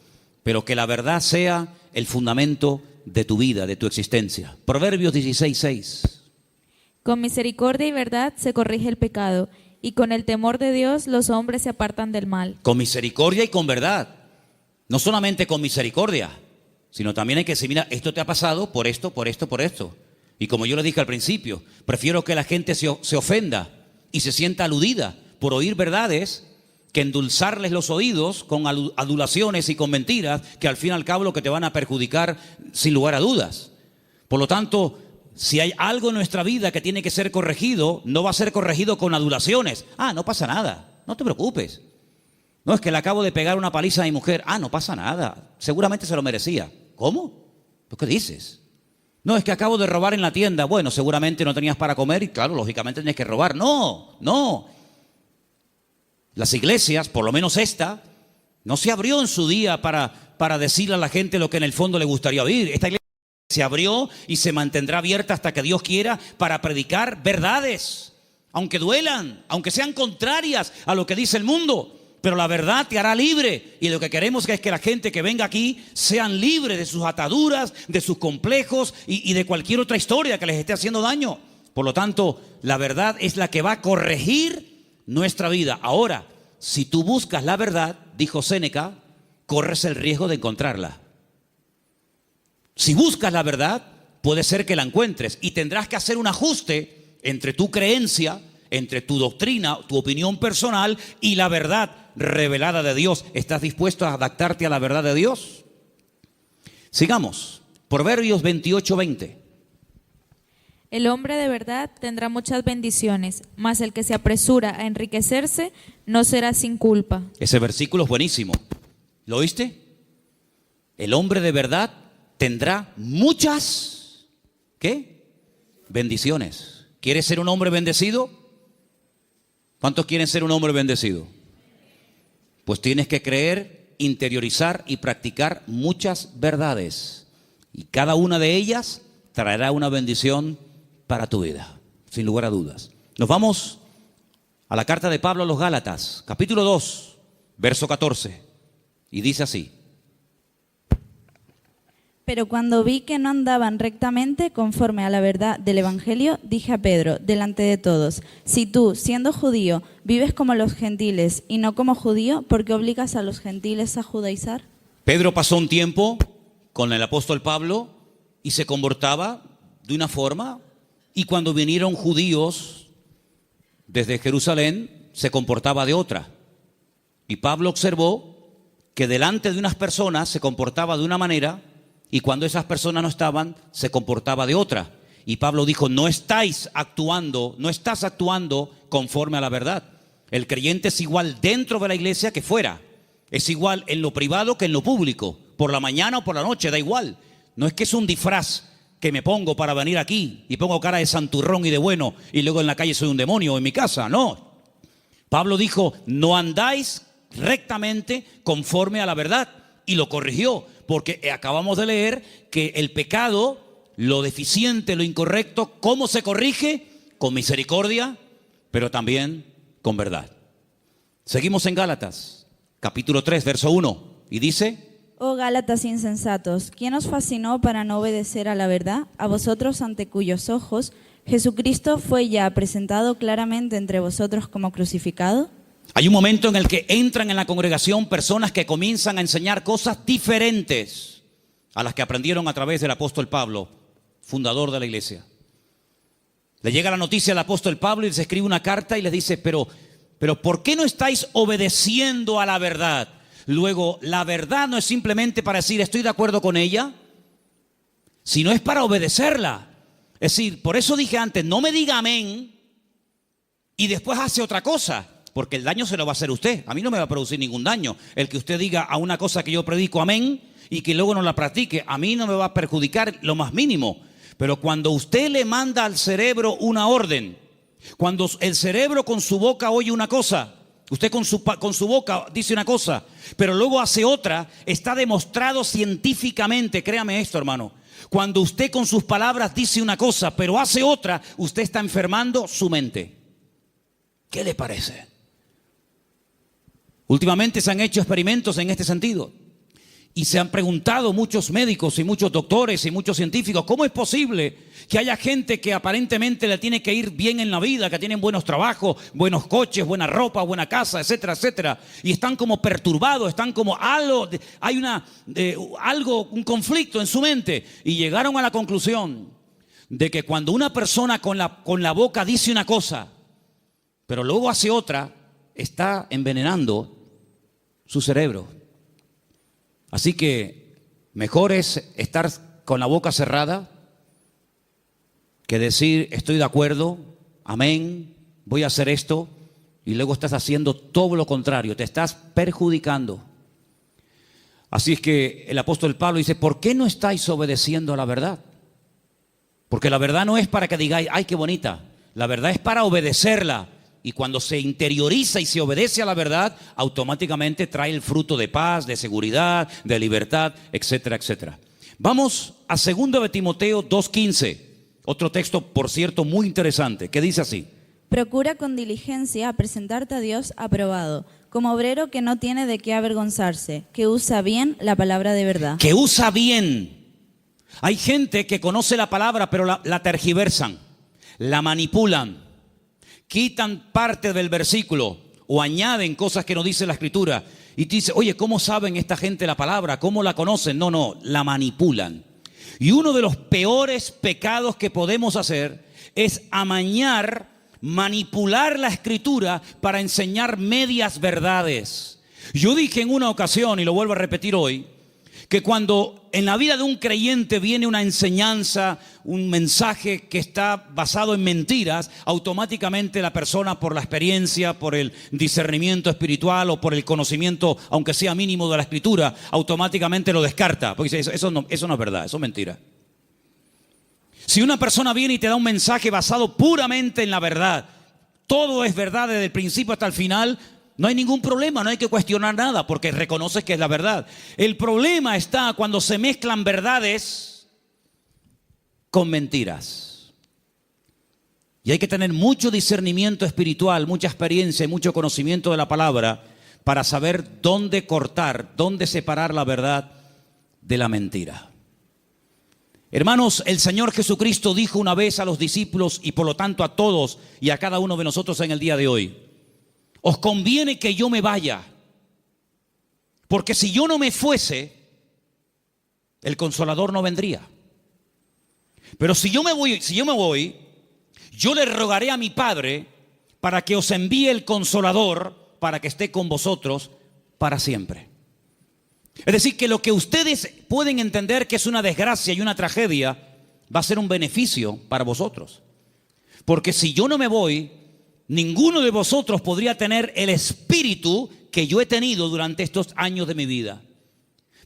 Pero que la verdad sea el fundamento de tu vida, de tu existencia. Proverbios 16:6. Con misericordia y verdad se corrige el pecado, y con el temor de Dios los hombres se apartan del mal. Con misericordia y con verdad. No solamente con misericordia, sino también hay que decir, mira, esto te ha pasado por esto, por esto, por esto. Y como yo le dije al principio, prefiero que la gente se ofenda y se sienta aludida por oír verdades que endulzarles los oídos con adulaciones y con mentiras que al fin y al cabo lo que te van a perjudicar sin lugar a dudas. Por lo tanto, si hay algo en nuestra vida que tiene que ser corregido, no va a ser corregido con adulaciones. No pasa nada, no te preocupes. No, es que le acabo de pegar una paliza a mi mujer. No pasa nada, seguramente se lo merecía. ¿Cómo? ¿Pues qué dices? No, es que acabo de robar en la tienda. Bueno, seguramente no tenías para comer y claro, lógicamente tenías que robar. No, no. Las iglesias, por lo menos esta, no se abrió en su día para decirle a la gente lo que en el fondo le gustaría oír. Esta iglesia se abrió y se mantendrá abierta hasta que Dios quiera para predicar verdades, aunque duelan, aunque sean contrarias a lo que dice el mundo. Pero la verdad te hará libre y lo que queremos es que la gente que venga aquí sean libres de sus ataduras, de sus complejos y de cualquier otra historia que les esté haciendo daño. Por lo tanto, la verdad es la que va a corregir nuestra vida. Ahora, si tú buscas la verdad, dijo Séneca, corres el riesgo de encontrarla. Si buscas la verdad, puede ser que la encuentres y tendrás que hacer un ajuste entre tu creencia, entre tu doctrina, tu opinión personal y la verdad revelada de Dios. ¿Estás dispuesto a adaptarte a la verdad de Dios? Sigamos. Proverbios 28:20. El hombre de verdad tendrá muchas bendiciones, mas el que se apresura a enriquecerse no será sin culpa. Ese versículo es buenísimo. ¿Lo oíste? El hombre de verdad tendrá muchas, ¿qué? Bendiciones. ¿Quieres ser un hombre bendecido? ¿Cuántos quieren ser un hombre bendecido? Pues tienes que creer, interiorizar y practicar muchas verdades. Y cada una de ellas traerá una bendición para tu vida, sin lugar a dudas. Nos vamos a la carta de Pablo a los Gálatas, capítulo 2, verso 14. Y dice así. Pero cuando vi que no andaban rectamente conforme a la verdad del Evangelio, dije a Pedro, delante de todos, si tú, siendo judío, vives como los gentiles y no como judío, ¿por qué obligas a los gentiles a judaizar? Pedro pasó un tiempo con el apóstol Pablo y se comportaba de una forma, y cuando vinieron judíos desde Jerusalén, se comportaba de otra. Y Pablo observó que delante de unas personas se comportaba de una manera, y cuando esas personas no estaban, se comportaba de otra. Y Pablo dijo, no estás actuando conforme a la verdad. El creyente es igual dentro de la iglesia que fuera. Es igual en lo privado que en lo público. Por la mañana o por la noche, da igual. No es que es un disfraz que me pongo para venir aquí y pongo cara de santurrón y de bueno y luego en la calle soy un demonio en mi casa. No. Pablo dijo, no andáis rectamente conforme a la verdad. Y lo corrigió, porque acabamos de leer que el pecado, lo deficiente, lo incorrecto, ¿cómo se corrige? Con misericordia, pero también con verdad. Seguimos en Gálatas, capítulo 3, verso 1, y dice: Oh Gálatas insensatos, ¿quién os fascinó para no obedecer a la verdad? A vosotros ante cuyos ojos Jesucristo fue ya presentado claramente entre vosotros como crucificado. Hay un momento en el que entran en la congregación personas que comienzan a enseñar cosas diferentes a las que aprendieron a través del apóstol Pablo, fundador de la iglesia. Le llega la noticia al apóstol Pablo y les escribe una carta y les dice, pero ¿por qué no estáis obedeciendo a la verdad? Luego, la verdad no es simplemente para decir estoy de acuerdo con ella, sino es para obedecerla. Es decir, por eso dije antes, no me diga amén y después hace otra cosa. Porque el daño se lo va a hacer usted. A mí no me va a producir ningún daño. El que usted diga a una cosa que yo predico amén y que luego no la practique, a mí no me va a perjudicar lo más mínimo. Pero cuando usted le manda al cerebro una orden, cuando el cerebro con su boca oye una cosa, usted con su boca dice una cosa, pero luego hace otra, está demostrado científicamente, créame esto, hermano. Cuando usted con sus palabras dice una cosa, pero hace otra, usted está enfermando su mente. ¿Qué le parece? Últimamente se han hecho experimentos en este sentido y se han preguntado muchos médicos y muchos doctores y muchos científicos, ¿cómo es posible que haya gente que aparentemente le tiene que ir bien en la vida, que tienen buenos trabajos, buenos coches, buena ropa, buena casa, etcétera, etcétera, y están como perturbados, están como hay un conflicto en su mente? Y llegaron a la conclusión de que cuando una persona con la boca dice una cosa, pero luego hace otra, está envenenando su cerebro. Así que mejor es estar con la boca cerrada que decir estoy de acuerdo, amén, voy a hacer esto, y luego estás haciendo todo lo contrario, te estás perjudicando. Así es que el apóstol Pablo dice, ¿por qué no estáis obedeciendo a la verdad? Porque la verdad no es para que digáis, ay, qué bonita. La verdad es para obedecerla. Y cuando se interioriza y se obedece a la verdad, automáticamente trae el fruto de paz, de seguridad, de libertad, etcétera, etcétera. Vamos a 2 de Timoteo 2:15. Otro texto, por cierto, muy interesante, que dice así. Procura con diligencia presentarte a Dios aprobado, como obrero que no tiene de qué avergonzarse, que usa bien la palabra de verdad. Que usa bien. Hay gente que conoce la palabra, pero la tergiversan, la manipulan, quitan parte del versículo o añaden cosas que no dice la Escritura. Y te dice, oye, ¿cómo saben esta gente la palabra? ¿Cómo la conocen? No, la manipulan. Y uno de los peores pecados que podemos hacer es amañar, manipular la Escritura para enseñar medias verdades. Yo dije en una ocasión, y lo vuelvo a repetir hoy, que cuando en la vida de un creyente viene una enseñanza, un mensaje que está basado en mentiras, automáticamente la persona, por la experiencia, por el discernimiento espiritual o por el conocimiento, aunque sea mínimo, de la Escritura, automáticamente lo descarta, porque dice, eso no es verdad, eso es mentira. Si una persona viene y te da un mensaje basado puramente en la verdad, todo es verdad desde el principio hasta el final, no hay ningún problema, no hay que cuestionar nada porque reconoces que es la verdad. El problema está cuando se mezclan verdades con mentiras. Y hay que tener mucho discernimiento espiritual, mucha experiencia y mucho conocimiento de la palabra para saber dónde cortar, dónde separar la verdad de la mentira. Hermanos, el Señor Jesucristo dijo una vez a los discípulos y por lo tanto a todos y a cada uno de nosotros en el día de hoy: os conviene que yo me vaya, porque si yo no me fuese, el Consolador no vendría. Pero si yo me voy, yo le rogaré a mi Padre para que os envíe el Consolador para que esté con vosotros para siempre. Es decir, que lo que ustedes pueden entender que es una desgracia y una tragedia, va a ser un beneficio para vosotros. Porque si yo no me voy, ninguno de vosotros podría tener el espíritu que yo he tenido durante estos años de mi vida.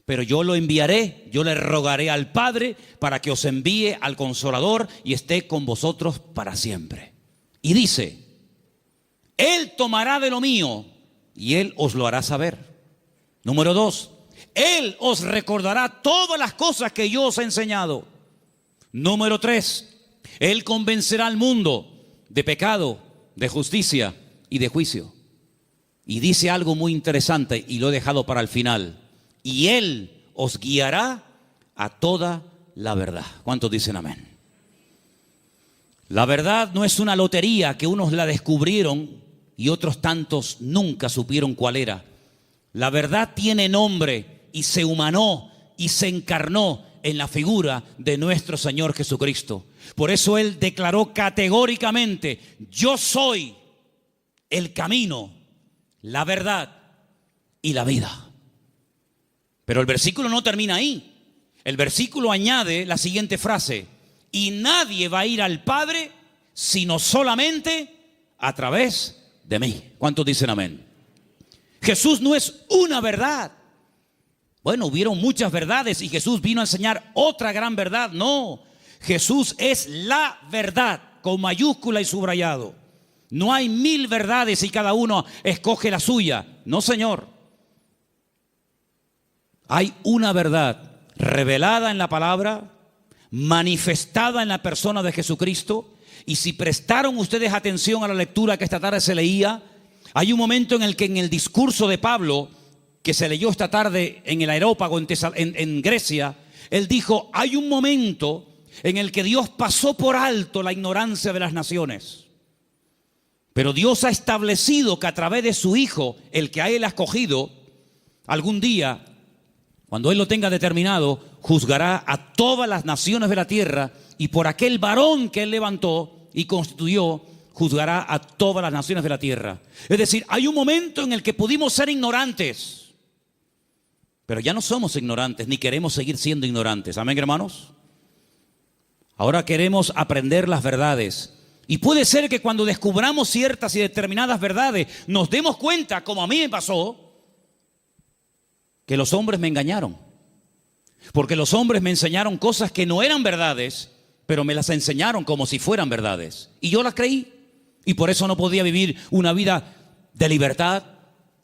Pero yo lo enviaré, yo le rogaré al Padre para que os envíe al Consolador y esté con vosotros para siempre. Y dice, Él tomará de lo mío y Él os lo hará saber. Número 2, Él os recordará todas las cosas que yo os he enseñado. Número 3, Él convencerá al mundo de pecado, de justicia y de juicio. Y dice algo muy interesante y lo he dejado para el final. Y Él os guiará a toda la verdad. ¿Cuántos dicen amén? La verdad no es una lotería que unos la descubrieron y otros tantos nunca supieron cuál era. La verdad tiene nombre y se humanó y se encarnó en la figura de nuestro Señor Jesucristo. Por eso Él declaró categóricamente: yo soy el camino, la verdad y la vida. Pero el versículo no termina ahí. El versículo añade la siguiente frase: y nadie va a ir al Padre sino solamente a través de mí. ¿Cuántos dicen amén? Jesús no es una verdad. Bueno, hubieron muchas verdades y Jesús vino a enseñar otra gran verdad. No, Jesús es la verdad, con mayúscula y subrayado. No hay 1000 verdades y cada uno escoge la suya. No, Señor. Hay una verdad revelada en la palabra, manifestada en la persona de Jesucristo. Y si prestaron ustedes atención a la lectura que esta tarde se leía, hay un momento en el que en el discurso de Pablo, que se leyó esta tarde en el Areópago en Grecia, él dijo, hay un momento en el que Dios pasó por alto la ignorancia de las naciones. Pero Dios ha establecido que a través de su Hijo, el que a Él ha escogido, algún día, cuando Él lo tenga determinado, juzgará a todas las naciones de la tierra, y por aquel varón que Él levantó y constituyó, juzgará a todas las naciones de la tierra. Es decir, hay un momento en el que pudimos ser ignorantes, pero ya no somos ignorantes, ni queremos seguir siendo ignorantes. ¿Amén, hermanos? Ahora queremos aprender las verdades. Y puede ser que cuando descubramos ciertas y determinadas verdades, nos demos cuenta, como a mí me pasó, que los hombres me engañaron. Porque los hombres me enseñaron cosas que no eran verdades, pero me las enseñaron como si fueran verdades. Y yo las creí. Y por eso no podía vivir una vida de libertad,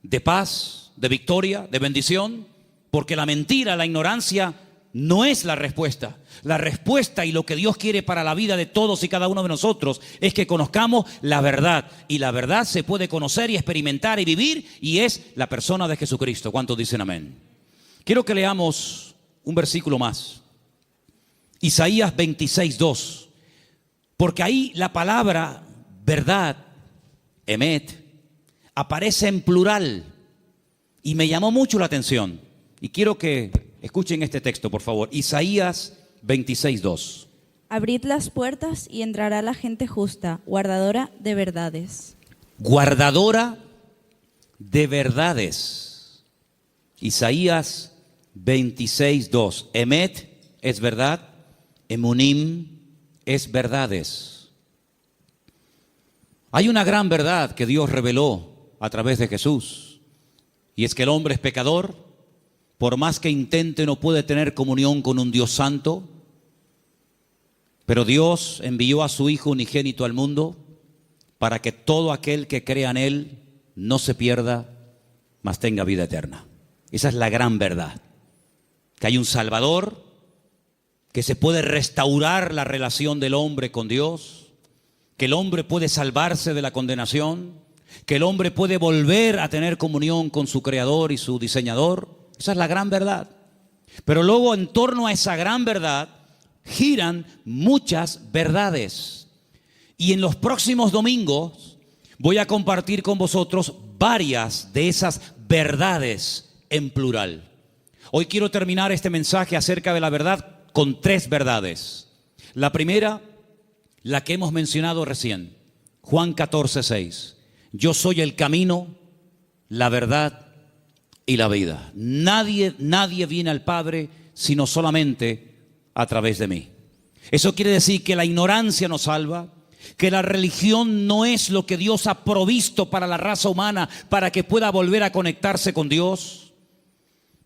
de paz, de victoria, de bendición. Porque la mentira, la ignorancia no es la respuesta. La respuesta y lo que Dios quiere para la vida de todos y cada uno de nosotros es que conozcamos la verdad. Y la verdad se puede conocer y experimentar y vivir, y es la persona de Jesucristo. ¿Cuántos dicen amén? Quiero que leamos un versículo más. Isaías 26:2. Porque ahí la palabra verdad, emet, aparece en plural. Y me llamó mucho la atención. Y quiero que escuchen este texto, por favor. Isaías 26:2. Abrid las puertas y entrará la gente justa, guardadora de verdades. Guardadora de verdades. Isaías 26:2. Emet es verdad. Emunim es verdades. Hay una gran verdad que Dios reveló a través de Jesús. Y es que el hombre es pecador. Por más que intente, no puede tener comunión con un Dios santo. Pero Dios envió a su Hijo unigénito al mundo para que todo aquel que crea en Él no se pierda, mas tenga vida eterna. Esa es la gran verdad. Que hay un Salvador, que se puede restaurar la relación del hombre con Dios, que el hombre puede salvarse de la condenación, que el hombre puede volver a tener comunión con su Creador y su Diseñador. Esa es la gran verdad. Pero luego, en torno a esa gran verdad giran muchas verdades. Y en los próximos domingos voy a compartir con vosotros varias de esas verdades en plural. Hoy quiero terminar este mensaje acerca de la verdad con 3 verdades. La primera, la que hemos mencionado recién, Juan 14:6. Yo soy el camino, la verdad y la vida. Nadie viene al Padre sino solamente a través de mí. Eso quiere decir que la ignorancia nos salva, que la religión no es lo que Dios ha provisto para la raza humana para que pueda volver a conectarse con Dios,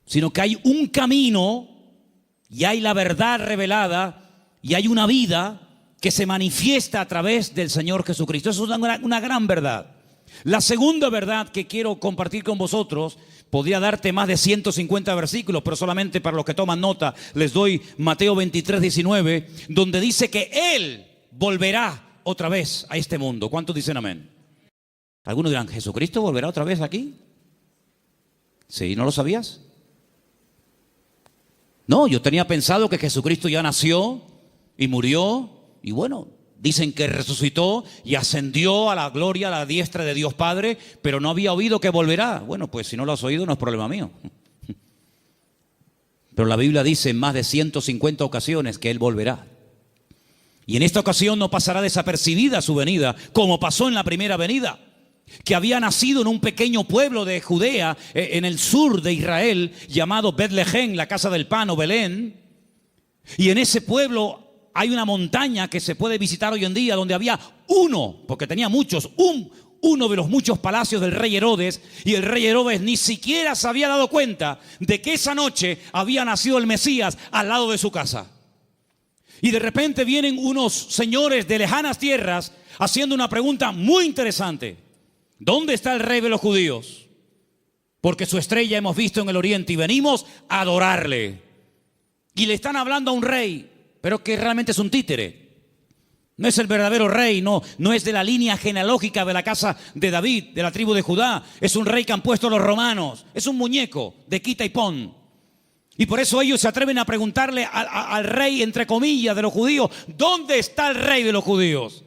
sino que hay un camino y hay la verdad revelada y hay una vida que se manifiesta a través del Señor Jesucristo. Eso es una gran verdad. La segunda verdad que quiero compartir con vosotros, podría darte más de 150 versículos, pero solamente para los que toman nota les doy Mateo 23:19, donde dice que Él volverá otra vez a este mundo. ¿Cuántos dicen amén? Algunos dirán, ¿Jesucristo volverá otra vez aquí? ¿Sí? ¿No lo sabías? No, yo tenía pensado que Jesucristo ya nació y murió y bueno, dicen que resucitó y ascendió a la gloria, a la diestra de Dios Padre, pero no había oído que volverá. Bueno, pues si no lo has oído no es problema mío. Pero la Biblia dice en más de 150 ocasiones que Él volverá. Y en esta ocasión no pasará desapercibida su venida, como pasó en la primera venida, que había nacido en un pequeño pueblo de Judea, en el sur de Israel, llamado Betlehem, la casa del pan o Belén. Y en ese pueblo hay una montaña que se puede visitar hoy en día, donde había uno, porque tenía muchos, uno de los muchos palacios del rey Herodes, y el rey Herodes ni siquiera se había dado cuenta de que esa noche había nacido el Mesías al lado de su casa. Y de repente vienen unos señores de lejanas tierras haciendo una pregunta muy interesante. ¿Dónde está el rey de los judíos? Porque su estrella hemos visto en el oriente y venimos a adorarle. Y le están hablando a un rey, pero que realmente es un títere. No es el verdadero rey, no es de la línea genealógica de la casa de David, de la tribu de Judá. Es un rey que han puesto los romanos. Es un muñeco de quita y pon. Y por eso ellos se atreven a preguntarle al rey, entre comillas, de los judíos, ¿dónde está el rey de los judíos?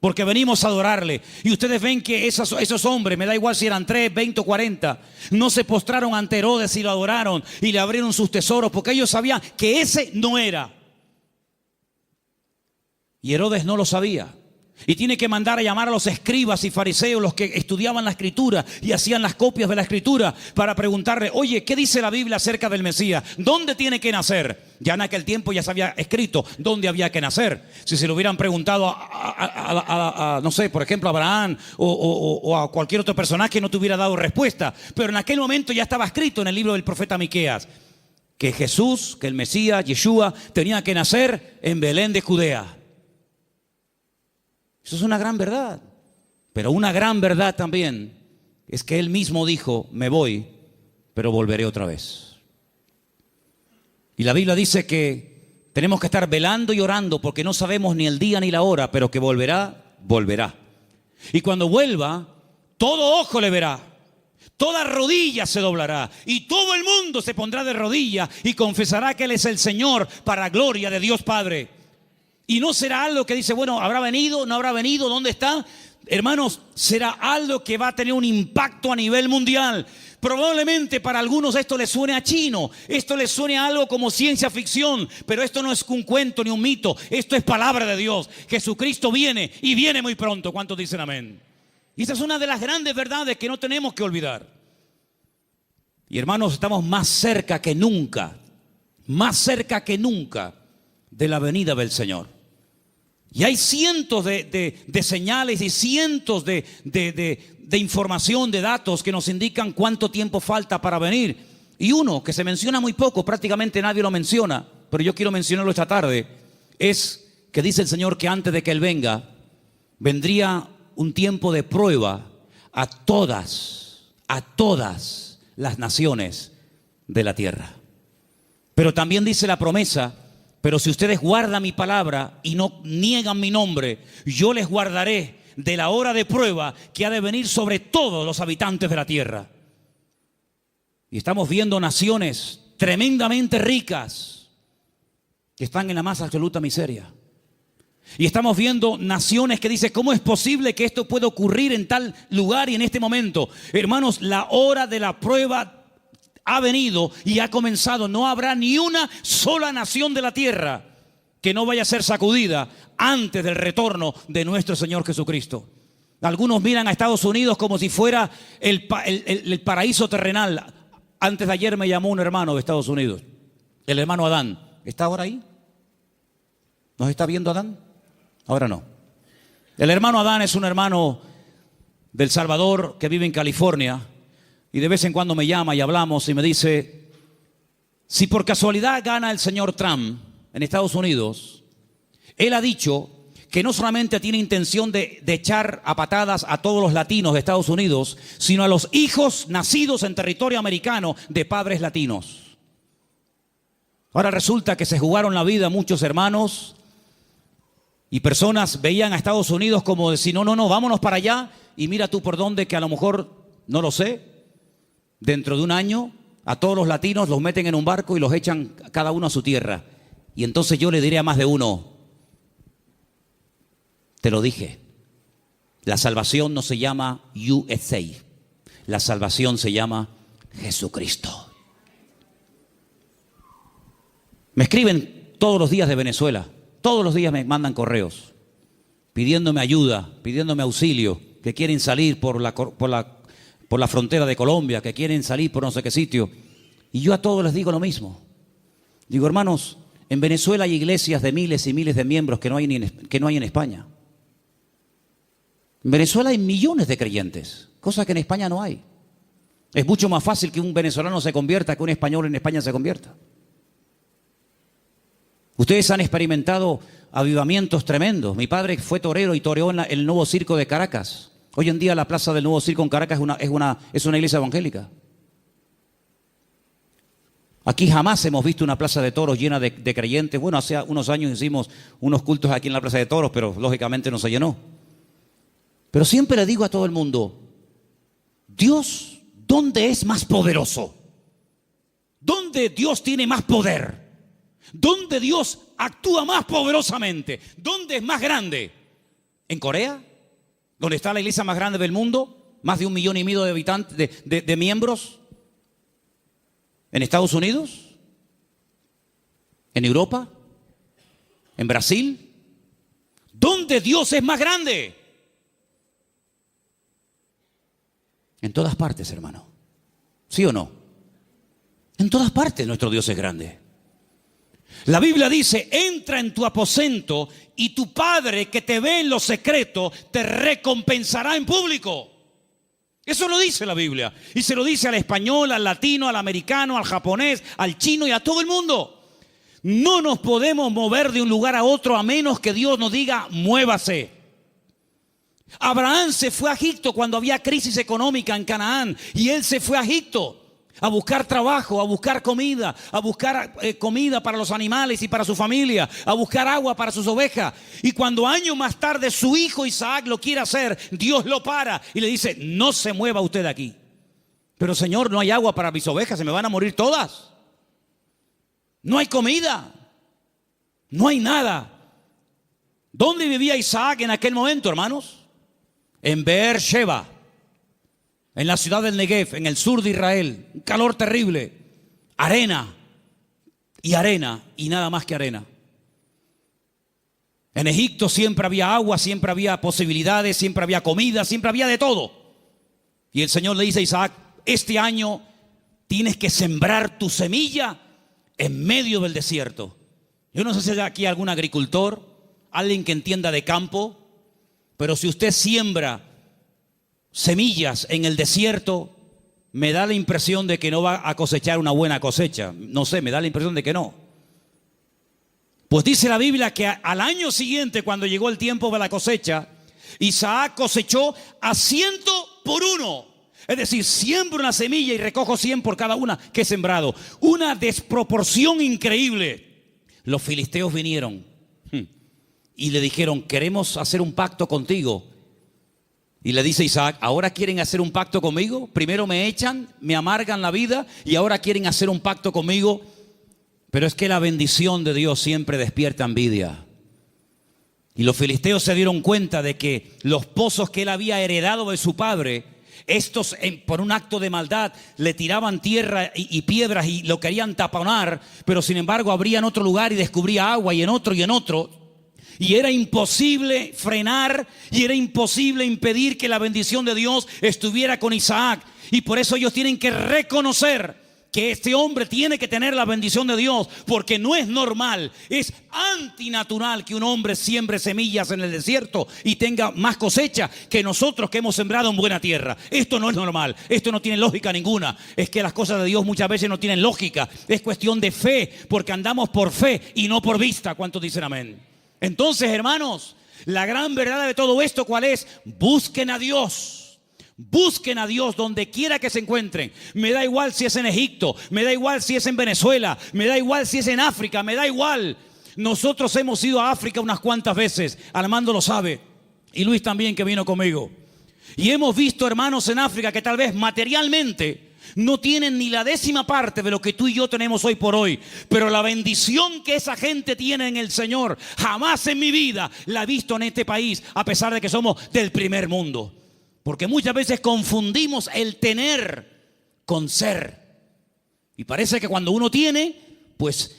Porque venimos a adorarle. Y ustedes ven que esos hombres, me da igual si eran 3, 20 o 40, no se postraron ante Herodes y lo adoraron y le abrieron sus tesoros, porque ellos sabían que ese no era. Y Herodes no lo sabía. Y tiene que mandar a llamar a los escribas y fariseos, los que estudiaban la escritura y hacían las copias de la escritura, para preguntarle, oye, ¿qué dice la Biblia acerca del Mesías? ¿Dónde tiene que nacer? Ya en aquel tiempo ya se había escrito dónde había que nacer. Si se lo hubieran preguntado a no sé, por ejemplo, a Abraham o a cualquier otro personaje, no te hubiera dado respuesta. Pero en aquel momento ya estaba escrito en el libro del profeta Miqueas. que Jesús, que el Mesías, Yeshua, tenía que nacer en Belén de Judea. Eso es una gran verdad. Pero una gran verdad también es que Él mismo dijo, me voy, pero volveré otra vez. Y la Biblia dice que tenemos que estar velando y orando porque no sabemos ni el día ni la hora, pero que volverá, volverá. Y cuando vuelva, todo ojo le verá, toda rodilla se doblará y todo el mundo se pondrá de rodillas y confesará que Él es el Señor para gloria de Dios Padre. Y no será algo que dice, bueno, ¿habrá venido? ¿No habrá venido? ¿Dónde está? Hermanos, será algo que va a tener un impacto a nivel mundial. Probablemente para algunos esto les suene a chino, esto les suene a algo como ciencia ficción, pero esto no es un cuento ni un mito, esto es palabra de Dios. Jesucristo viene y viene muy pronto. ¿Cuántos dicen amén? Y esa es una de las grandes verdades que no tenemos que olvidar. Y hermanos, estamos más cerca que nunca de la venida del Señor. Y hay cientos de señales y cientos de información, de datos que nos indican cuánto tiempo falta para venir. Y uno que se menciona muy poco, prácticamente nadie lo menciona, pero yo quiero mencionarlo esta tarde, es que dice el Señor que antes de que Él venga, vendría un tiempo de prueba a todas las naciones de la tierra. Pero también dice la promesa, pero si ustedes guardan mi palabra y no niegan mi nombre, yo les guardaré de la hora de prueba que ha de venir sobre todos los habitantes de la tierra. Y estamos viendo naciones tremendamente ricas que están en la más absoluta miseria. Y estamos viendo naciones que dicen, ¿cómo es posible que esto pueda ocurrir en tal lugar y en este momento? Hermanos, la hora de la prueba ha venido y ha comenzado. No habrá ni una sola nación de la tierra que no vaya a ser sacudida antes del retorno de nuestro Señor Jesucristo. Algunos miran a Estados Unidos como si fuera el paraíso terrenal. Antes de ayer me llamó un hermano de Estados Unidos, el hermano Adán. ¿Está ahora ahí? ¿Nos está viendo Adán? Ahora no. El hermano Adán es un hermano del Salvador que vive en California. Y de vez en cuando me llama y hablamos y me dice, si por casualidad gana el señor Trump en Estados Unidos, él ha dicho que no solamente tiene intención de echar a patadas a todos los latinos de Estados Unidos, sino a los hijos nacidos en territorio americano de padres latinos. Ahora resulta que se jugaron la vida muchos hermanos y personas veían a Estados Unidos como decir, no, vámonos para allá y mira tú por dónde, que a lo mejor, no lo sé, dentro de un año a todos los latinos los meten en un barco y los echan cada uno a su tierra. Y entonces yo le diré a más de uno, te lo dije, la salvación no se llama USA, la salvación se llama Jesucristo. Me escriben todos los días de Venezuela, todos los días me mandan correos pidiéndome ayuda, pidiéndome auxilio, que quieren salir por la frontera de Colombia, que quieren salir por no sé qué sitio. Y yo a todos les digo lo mismo. Digo, hermanos, en Venezuela hay iglesias de miles y miles de miembros que no hay en España. En Venezuela hay millones de creyentes, cosa que en España no hay. Es mucho más fácil que un venezolano se convierta que un español en España se convierta. Ustedes han experimentado avivamientos tremendos. Mi padre fue torero y toreó en el Nuevo Circo de Caracas. Hoy en día la plaza del Nuevo Circo en Caracas es una iglesia evangélica. Aquí jamás hemos visto una plaza de toros llena de creyentes. Bueno, hace unos años hicimos unos cultos aquí en la plaza de toros, pero lógicamente no se llenó. Pero siempre le digo a todo el mundo, Dios, ¿dónde es más poderoso? ¿Dónde Dios tiene más poder? ¿Dónde Dios actúa más poderosamente? ¿Dónde es más grande? ¿En Corea? ¿Donde está la iglesia más grande del mundo? ¿Más de 1,5 millones de habitantes, de miembros? ¿En Estados Unidos? ¿En Europa? ¿En Brasil? ¿Dónde Dios es más grande? En todas partes, hermano. ¿Sí o no? En todas partes nuestro Dios es grande. La Biblia dice, entra en tu aposento y tu Padre que te ve en lo secreto te recompensará en público. Eso lo dice la Biblia. Y se lo dice al español, al latino, al americano, al japonés, al chino y a todo el mundo. No nos podemos mover de un lugar a otro a menos que Dios nos diga, muévase. Abraham se fue a Egipto cuando había crisis económica en Canaán. Y él se fue a Egipto a buscar trabajo, a buscar comida para los animales y para su familia, a buscar agua para sus ovejas. Y cuando años más tarde su hijo Isaac lo quiere hacer, Dios lo para y le dice, no se mueva usted de aquí. Pero Señor, no hay agua para mis ovejas, se me van a morir todas. No hay comida, no hay nada. ¿Dónde vivía Isaac en aquel momento, hermanos? En Beer-sheba, en la ciudad del Negev, en el sur de Israel. Un calor terrible, arena y nada más que arena. En Egipto siempre había agua, siempre había posibilidades, siempre había comida, siempre había de todo. Y el Señor le dice a Isaac, este año tienes que sembrar tu semilla en medio del desierto. Yo no sé si hay aquí algún agricultor, alguien que entienda de campo, pero si usted siembra semillas en el desierto, me da la impresión de que no va a cosechar una buena cosecha. No sé, me da la impresión de que no. Pues dice la Biblia que al año siguiente, cuando llegó el tiempo de la cosecha, Isaac cosechó a 100 por 1. Es decir, siembro una semilla y recojo 100 por cada una que he sembrado. Una desproporción increíble. Los filisteos vinieron y le dijeron, queremos hacer un pacto contigo. Y le dice Isaac, ¿ahora quieren hacer un pacto conmigo? Primero me echan, me amargan la vida y ahora quieren hacer un pacto conmigo. Pero es que la bendición de Dios siempre despierta envidia. Y los filisteos se dieron cuenta de que los pozos que él había heredado de su padre, estos por un acto de maldad le tiraban tierra y piedras y lo querían taponar, pero sin embargo abrían otro lugar y descubría agua y en otro y en otro. Y era imposible frenar y era imposible impedir que la bendición de Dios estuviera con Isaac. Y por eso ellos tienen que reconocer que este hombre tiene que tener la bendición de Dios, porque no es normal, es antinatural que un hombre siembre semillas en el desierto y tenga más cosecha que nosotros que hemos sembrado en buena tierra. Esto no es normal, esto no tiene lógica ninguna. Es que las cosas de Dios muchas veces no tienen lógica, es cuestión de fe, porque andamos por fe y no por vista. ¿Cuántos dicen amén? Entonces, hermanos, la gran verdad de todo esto, ¿cuál es? Busquen a Dios. Busquen a Dios donde quiera que se encuentren. Me da igual si es en Egipto, me da igual si es en Venezuela, me da igual si es en África, me da igual. Nosotros hemos ido a África unas cuantas veces, Armando lo sabe, y Luis también, que vino conmigo. Y hemos visto hermanos en África que tal vez materialmente no tienen ni la 10ª parte de lo que tú y yo tenemos hoy por hoy. Pero la bendición que esa gente tiene en el Señor, jamás en mi vida la he visto en este país, a pesar de que somos del primer mundo. Porque muchas veces confundimos el tener con ser. Y parece que cuando uno tiene, pues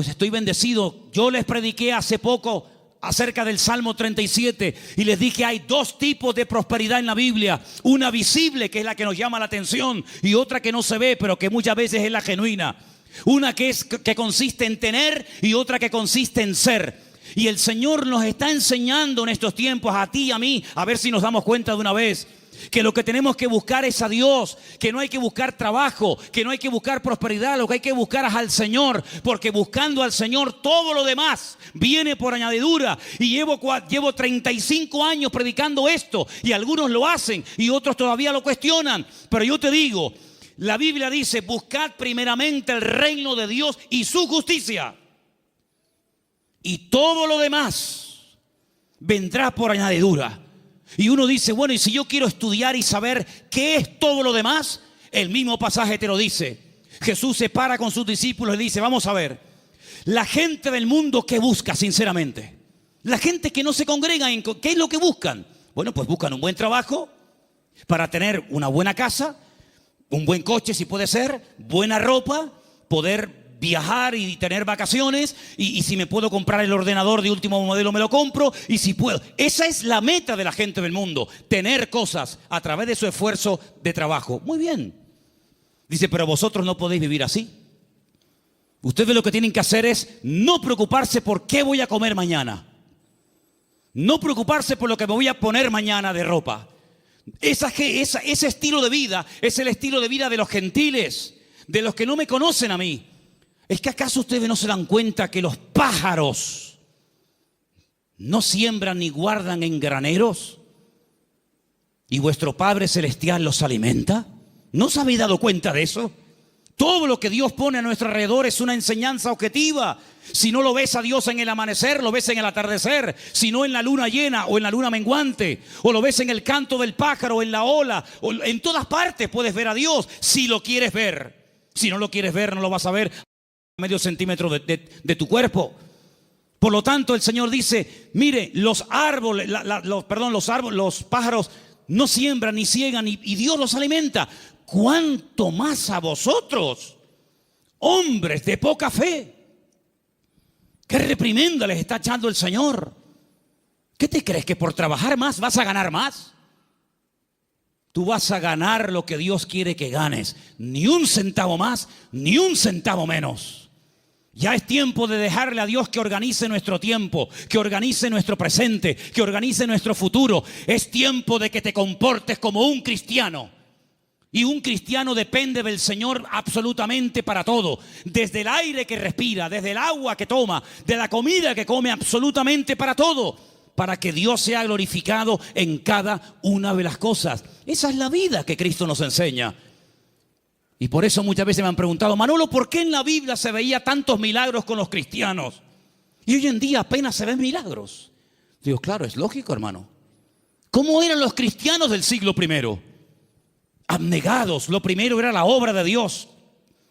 estoy bendecido. Yo les prediqué hace poco acerca del Salmo 37 y les dije, hay 2 tipos de prosperidad en la Biblia. Una visible, que es la que nos llama la atención, y otra que no se ve, pero que muchas veces es la genuina. Una que consiste en tener y otra que consiste en ser. Y el Señor nos está enseñando en estos tiempos, a ti y a mí, a ver si nos damos cuenta de una vez, que lo que tenemos que buscar es a Dios, que no hay que buscar trabajo, que no hay que buscar prosperidad, lo que hay que buscar es al Señor, porque buscando al Señor todo lo demás viene por añadidura. Y llevo 35 años predicando esto, y algunos lo hacen y otros todavía lo cuestionan, pero yo te digo, la Biblia dice, buscad primeramente el reino de Dios y su justicia, y todo lo demás vendrá por añadidura. Y uno dice, bueno, y si yo quiero estudiar y saber qué es todo lo demás, el mismo pasaje te lo dice. Jesús se para con sus discípulos y dice, vamos a ver, la gente del mundo, ¿qué busca sinceramente? La gente que no se congrega, ¿qué es lo que buscan? Bueno, pues buscan un buen trabajo para tener una buena casa, un buen coche si puede ser, buena ropa, poder viajar y tener vacaciones, y si me puedo comprar el ordenador de último modelo me lo compro, y si puedo. Esa es la meta de la gente del mundo, tener cosas a través de su esfuerzo de trabajo. Muy bien. Dice, pero vosotros no podéis vivir así. Ustedes lo que tienen que hacer es no preocuparse por qué voy a comer mañana, no preocuparse por lo que me voy a poner mañana de ropa, Ese estilo de vida es el estilo de vida de los gentiles, de los que no me conocen a mí. ¿Es que acaso ustedes no se dan cuenta que los pájaros no siembran ni guardan en graneros y vuestro Padre Celestial los alimenta? ¿No os habéis dado cuenta de eso? Todo lo que Dios pone a nuestro alrededor es una enseñanza objetiva. Si no lo ves a Dios en el amanecer, lo ves en el atardecer. Si no, en la luna llena o en la luna menguante. O lo ves en el canto del pájaro, o en la ola. O en todas partes puedes ver a Dios si lo quieres ver. Si no lo quieres ver, no lo vas a ver a medio centímetro de tu cuerpo. Por lo tanto, el Señor dice, mire, los pájaros no siembran ni ciegan y Dios los alimenta. ¿Cuánto más a vosotros, hombres de poca fe? ¿Qué reprimenda les está echando el Señor? ¿Qué te crees, que por trabajar más vas a ganar más? Tú vas a ganar lo que Dios quiere que ganes. Ni un centavo más, ni un centavo menos. Ya es tiempo de dejarle a Dios que organice nuestro tiempo, que organice nuestro presente, que organice nuestro futuro. Es tiempo de que te comportes como un cristiano. Y un cristiano depende del Señor absolutamente para todo. Desde el aire que respira, desde el agua que toma, de la comida que come, absolutamente para todo. Para que Dios sea glorificado en cada una de las cosas. Esa es la vida que Cristo nos enseña. Y por eso muchas veces me han preguntado, Manolo, ¿por qué en la Biblia se veía tantos milagros con los cristianos? Y hoy en día apenas se ven milagros. Digo, claro, es lógico, hermano. ¿Cómo eran los cristianos del siglo I? Abnegados. Lo primero era la obra de Dios.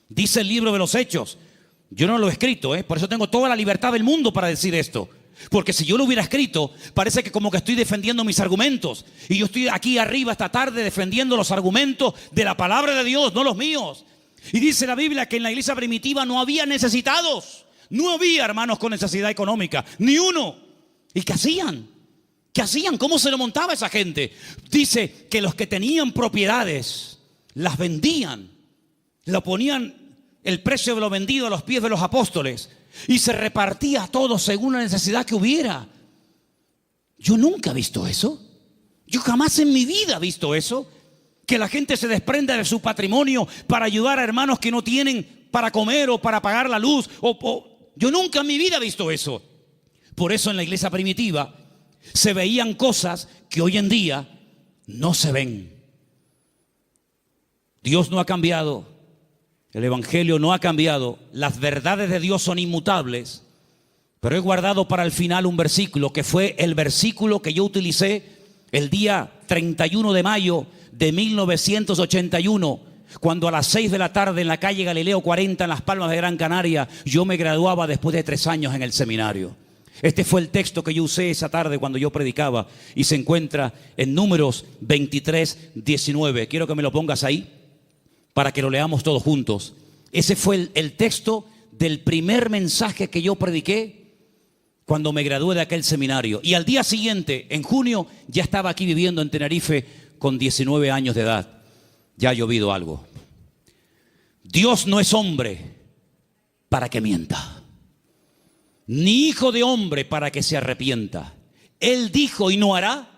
Dice el libro de los Hechos. Yo no lo he escrito, por eso tengo toda la libertad del mundo para decir esto. Porque si yo lo hubiera escrito, parece que como que estoy defendiendo mis argumentos. Y yo estoy aquí arriba esta tarde defendiendo los argumentos de la palabra de Dios, no los míos. Y dice la Biblia que en la iglesia primitiva no había necesitados. No había hermanos con necesidad económica, ni uno. ¿Y qué hacían? ¿Qué hacían? ¿Cómo se lo montaba esa gente? Dice que los que tenían propiedades las vendían. Lo ponían el precio de lo vendido a los pies de los apóstoles. Y se repartía todo según la necesidad que hubiera. Yo nunca he visto eso. Yo jamás en mi vida he visto eso. Que la gente se desprenda de su patrimonio para ayudar a hermanos que no tienen para comer o para pagar la luz. Yo nunca en mi vida he visto eso. Por eso en la iglesia primitiva se veían cosas que hoy en día no se ven. Dios no ha cambiado. El Evangelio no ha cambiado. Las verdades de Dios son inmutables. Pero he guardado para el final un versículo que fue el versículo que yo utilicé el día 31 de mayo de 1981, cuando a las 6 de la tarde en la calle Galileo 40 en Las Palmas de Gran Canaria yo me graduaba después de 3 años en el seminario. Este fue el texto que yo usé esa tarde cuando yo predicaba y se encuentra en Números 23, 19. Quiero que me lo pongas ahí para que lo leamos todos juntos. Ese fue el texto del primer mensaje que yo prediqué cuando me gradué de aquel seminario. Y al día siguiente, en junio, ya estaba aquí viviendo en Tenerife con 19 años de edad. Ya ha llovido algo. Dios no es hombre para que mienta, ni hijo de hombre para que se arrepienta. Él dijo y no hará,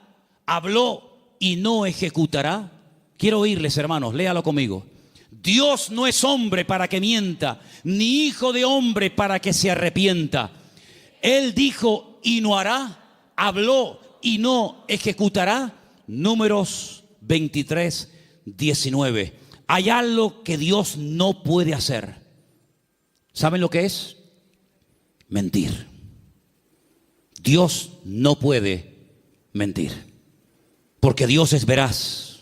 habló y no ejecutará. Quiero oírles, hermanos, léalo conmigo. Dios no es hombre para que mienta, ni hijo de hombre para que se arrepienta. Él dijo y no hará, habló y no ejecutará. Números 23, 19. Hay algo que Dios no puede hacer. ¿Saben lo que es? Mentir. Dios no puede mentir, porque Dios es veraz.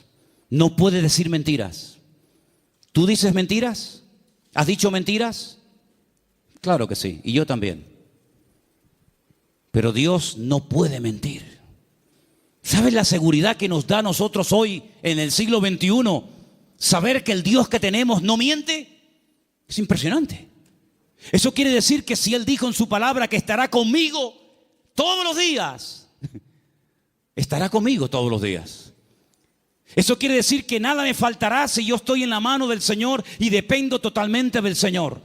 No puede decir mentiras. ¿Tú dices mentiras? ¿Has dicho mentiras? Claro que sí, y yo también. Pero Dios no puede mentir. ¿Sabes la seguridad que nos da a nosotros hoy en el siglo XXI? Saber que el Dios que tenemos no miente. Es impresionante. Eso quiere decir que si Él dijo en su palabra que estará conmigo todos los días, estará conmigo todos los días. Eso quiere decir que nada me faltará si yo estoy en la mano del Señor y dependo totalmente del Señor.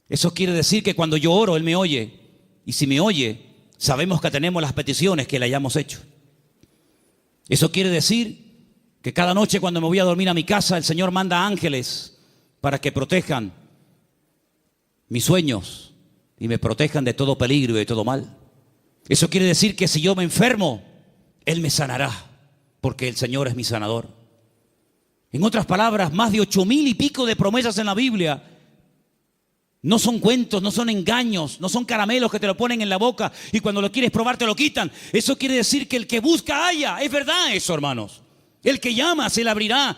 Eso quiere decir que cuando yo oro, Él me oye. Y si me oye, sabemos que tenemos las peticiones que le hayamos hecho. Eso quiere decir que cada noche cuando me voy a dormir a mi casa, el Señor manda ángeles para que protejan mis sueños y me protejan de todo peligro y de todo mal. Eso quiere decir que si yo me enfermo, Él me sanará, porque el Señor es mi sanador. En otras palabras, más de 8,000 y pico de promesas en la Biblia no son cuentos, no son engaños, no son caramelos que te lo ponen en la boca y cuando lo quieres probar te lo quitan. Eso quiere decir que el que busca halla. Es verdad eso, hermanos. El que llama se le abrirá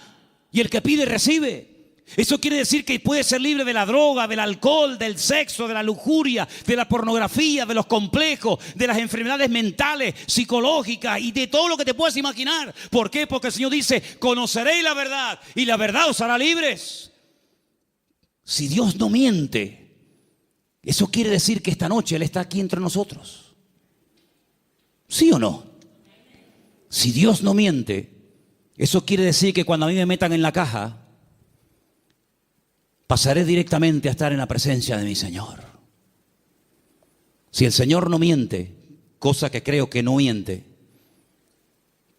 y el que pide recibe. Eso quiere decir que puedes ser libre de la droga, del alcohol, del sexo, de la lujuria, de la pornografía, de los complejos, de las enfermedades mentales, psicológicas y de todo lo que te puedas imaginar. ¿Por qué? Porque el Señor dice, conoceréis la verdad y la verdad os hará libres. Si Dios no miente, eso quiere decir que esta noche Él está aquí entre nosotros. ¿Sí o no? Si Dios no miente, eso quiere decir que cuando a mí me metan en la caja, pasaré directamente a estar en la presencia de mi Señor. Si el Señor no miente, cosa que creo que no miente,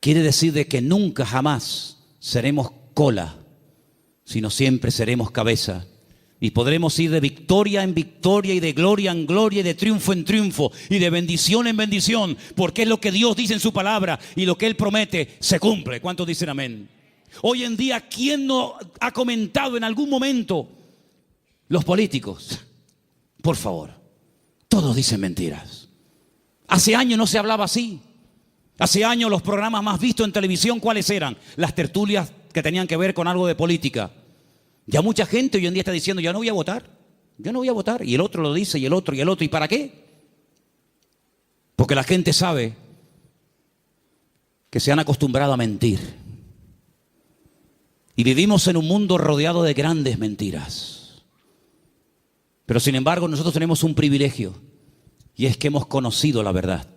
quiere decir de que nunca jamás seremos cola, sino siempre seremos cabeza. Y podremos ir de victoria en victoria y de gloria en gloria y de triunfo en triunfo y de bendición en bendición, porque es lo que Dios dice en su palabra y lo que Él promete se cumple. ¿Cuántos dicen amén? Hoy en día, ¿quién no ha comentado en algún momento? Los políticos, por favor, todos dicen mentiras. Hace años no se hablaba así. Hace años los programas más vistos en televisión, ¿cuáles eran? Las tertulias que tenían que ver con algo de política. Ya mucha gente hoy en día está diciendo, ya no voy a votar, yo no voy a votar. Y el otro lo dice, y el otro, y el otro. ¿Y para qué? Porque la gente sabe que se han acostumbrado a mentir. Y vivimos en un mundo rodeado de grandes mentiras. Pero sin embargo nosotros tenemos un privilegio, y es que hemos conocido la verdad.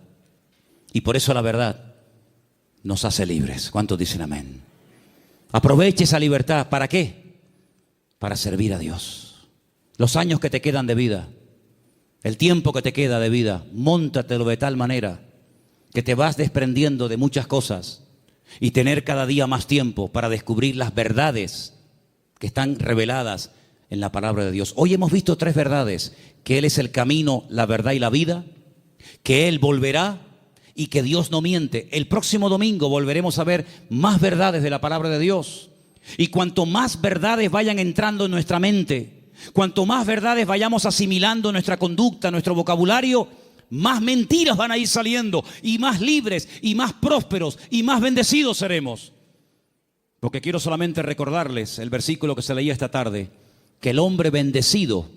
Y por eso la verdad nos hace libres. ¿Cuántos dicen amén? Aproveche esa libertad. ¿Para qué? Para servir a Dios. Los años que te quedan de vida, el tiempo que te queda de vida, móntatelo de tal manera que te vas desprendiendo de muchas cosas y tener cada día más tiempo para descubrir las verdades que están reveladas en la palabra de Dios. Hoy hemos visto 3 verdades: que Él es el camino, la verdad y la vida, que Él volverá y que Dios no miente. El próximo domingo volveremos a ver más verdades de la palabra de Dios. Y cuanto más verdades vayan entrando en nuestra mente, cuanto más verdades vayamos asimilando en nuestra conducta, en nuestro vocabulario, más mentiras van a ir saliendo, y más libres, y más prósperos, y más bendecidos seremos. Porque quiero solamente recordarles el versículo que se leía esta tarde, que el hombre bendecido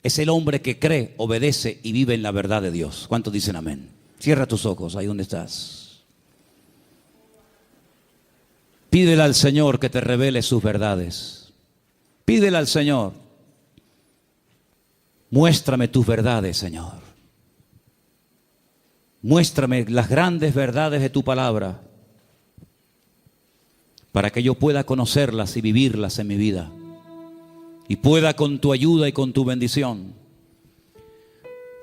es el hombre que cree, obedece y vive en la verdad de Dios. ¿Cuántos dicen amén? Cierra tus ojos ahí donde estás. Pídele al Señor que te revele sus verdades. Pídele al Señor. Muéstrame tus verdades, Señor. Muéstrame las grandes verdades de tu palabra para que yo pueda conocerlas y vivirlas en mi vida. Y pueda con tu ayuda y con tu bendición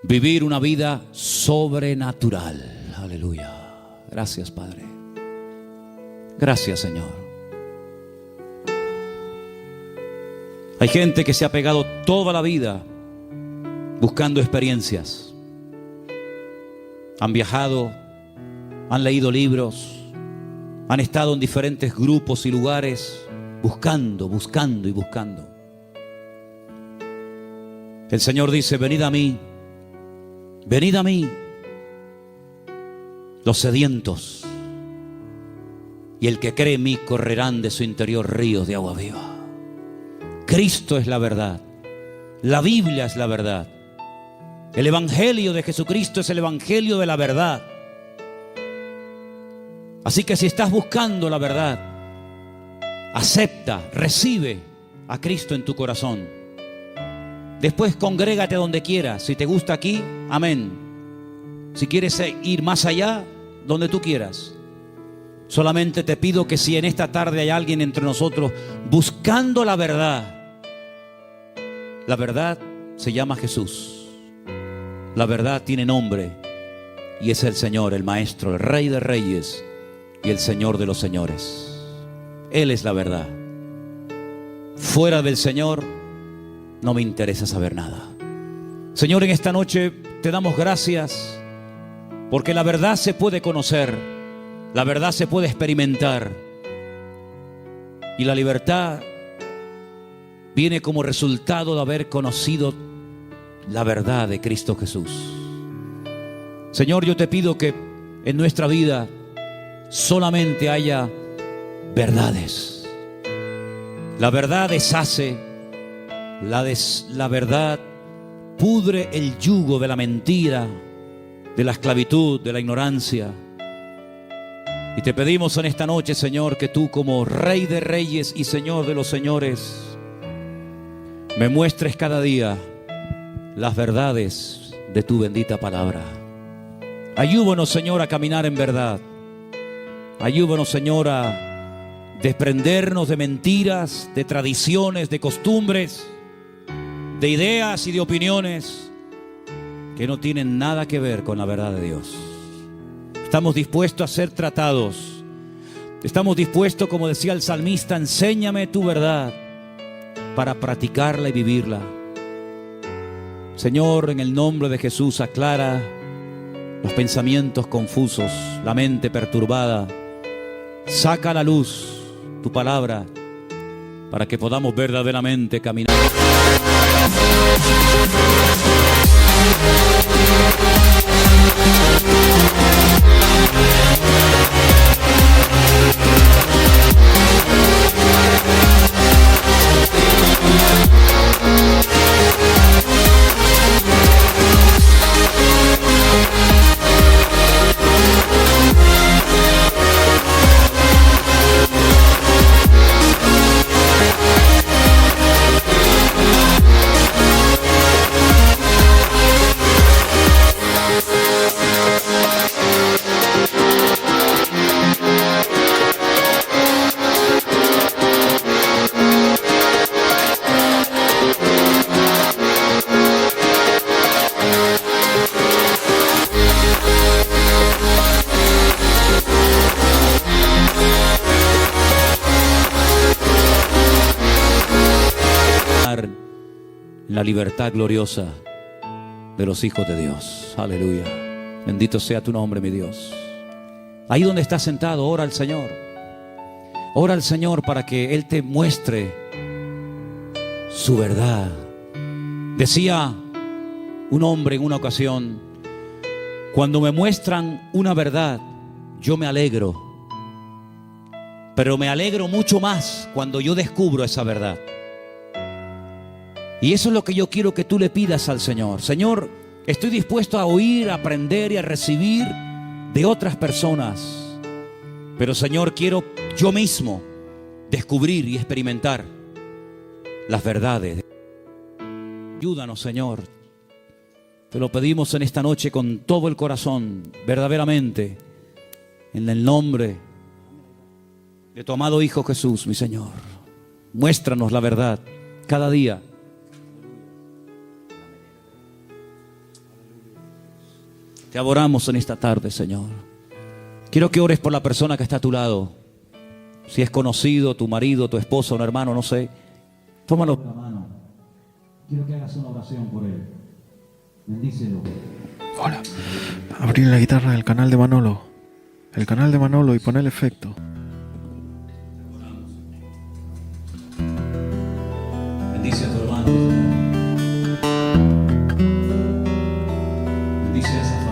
vivir una vida sobrenatural. Aleluya. Gracias, Padre. Gracias, Señor. Hay gente que se ha pegado toda la vida buscando experiencias. Han viajado, han leído libros, han estado en diferentes grupos y lugares buscando y buscando. El Señor dice: venid a mí, los sedientos, y el que cree en mí correrán de su interior ríos de agua viva. Cristo es la verdad. La Biblia es la verdad. El Evangelio de Jesucristo es el Evangelio de la verdad. Así que si estás buscando la verdad, acepta, recibe a Cristo en tu corazón. Después congrégate donde quieras. Si te gusta aquí, amén. Si quieres ir más allá, donde tú quieras. Solamente te pido que si en esta tarde hay alguien entre nosotros buscando la verdad se llama Jesús. La verdad tiene nombre y es el Señor, el Maestro, el Rey de Reyes y el Señor de los señores. Él es la verdad. Fuera del Señor no me interesa saber nada. Señor, en esta noche te damos gracias porque la verdad se puede conocer, la verdad se puede experimentar, y la libertad viene como resultado de haber conocido la verdad de Cristo Jesús. Señor, yo te pido que en nuestra vida solamente haya verdades. La verdad deshace, la verdad pudre el yugo de la mentira, de la esclavitud, de la ignorancia. Y te pedimos en esta noche, Señor, que tú como Rey de Reyes y Señor de los Señores me muestres cada día las verdades de tu bendita palabra. Ayúdanos, Señor, a caminar en verdad. Ayúdanos, Señor, a desprendernos de mentiras, de tradiciones, de costumbres, de ideas y de opiniones que no tienen nada que ver con la verdad de Dios. Estamos dispuestos a ser tratados. Estamos dispuestos, como decía el salmista, enséñame tu verdad para practicarla y vivirla. Señor, en el nombre de Jesús, aclara los pensamientos confusos, la mente perturbada. Saca a la luz tu palabra para que podamos verdaderamente caminar. La libertad gloriosa de los hijos de Dios. Aleluya. Bendito sea tu nombre, mi Dios. Ahí donde estás sentado, ora al Señor. Ora al Señor para que Él te muestre su verdad. Decía un hombre en una ocasión: cuando me muestran una verdad, yo me alegro. Pero me alegro mucho más cuando yo descubro esa verdad. Y eso es lo que yo quiero que tú le pidas al Señor. Señor, estoy dispuesto a oír, a aprender y a recibir de otras personas. Pero Señor, quiero yo mismo descubrir y experimentar las verdades. Ayúdanos, Señor. Te lo pedimos en esta noche con todo el corazón, verdaderamente, en el nombre de tu amado Hijo Jesús, mi Señor. Muéstranos la verdad cada día. Te adoramos en esta tarde, Señor. Quiero que ores por la persona que está a tu lado. Si es conocido, tu marido, tu esposa, un hermano, no sé. Tómalo por la mano. Quiero que hagas una oración por él. Bendícelo. Hola. Abrir la guitarra del canal de Manolo. El canal de Manolo y poner el efecto. Bendice a tu hermano. Bendice a esa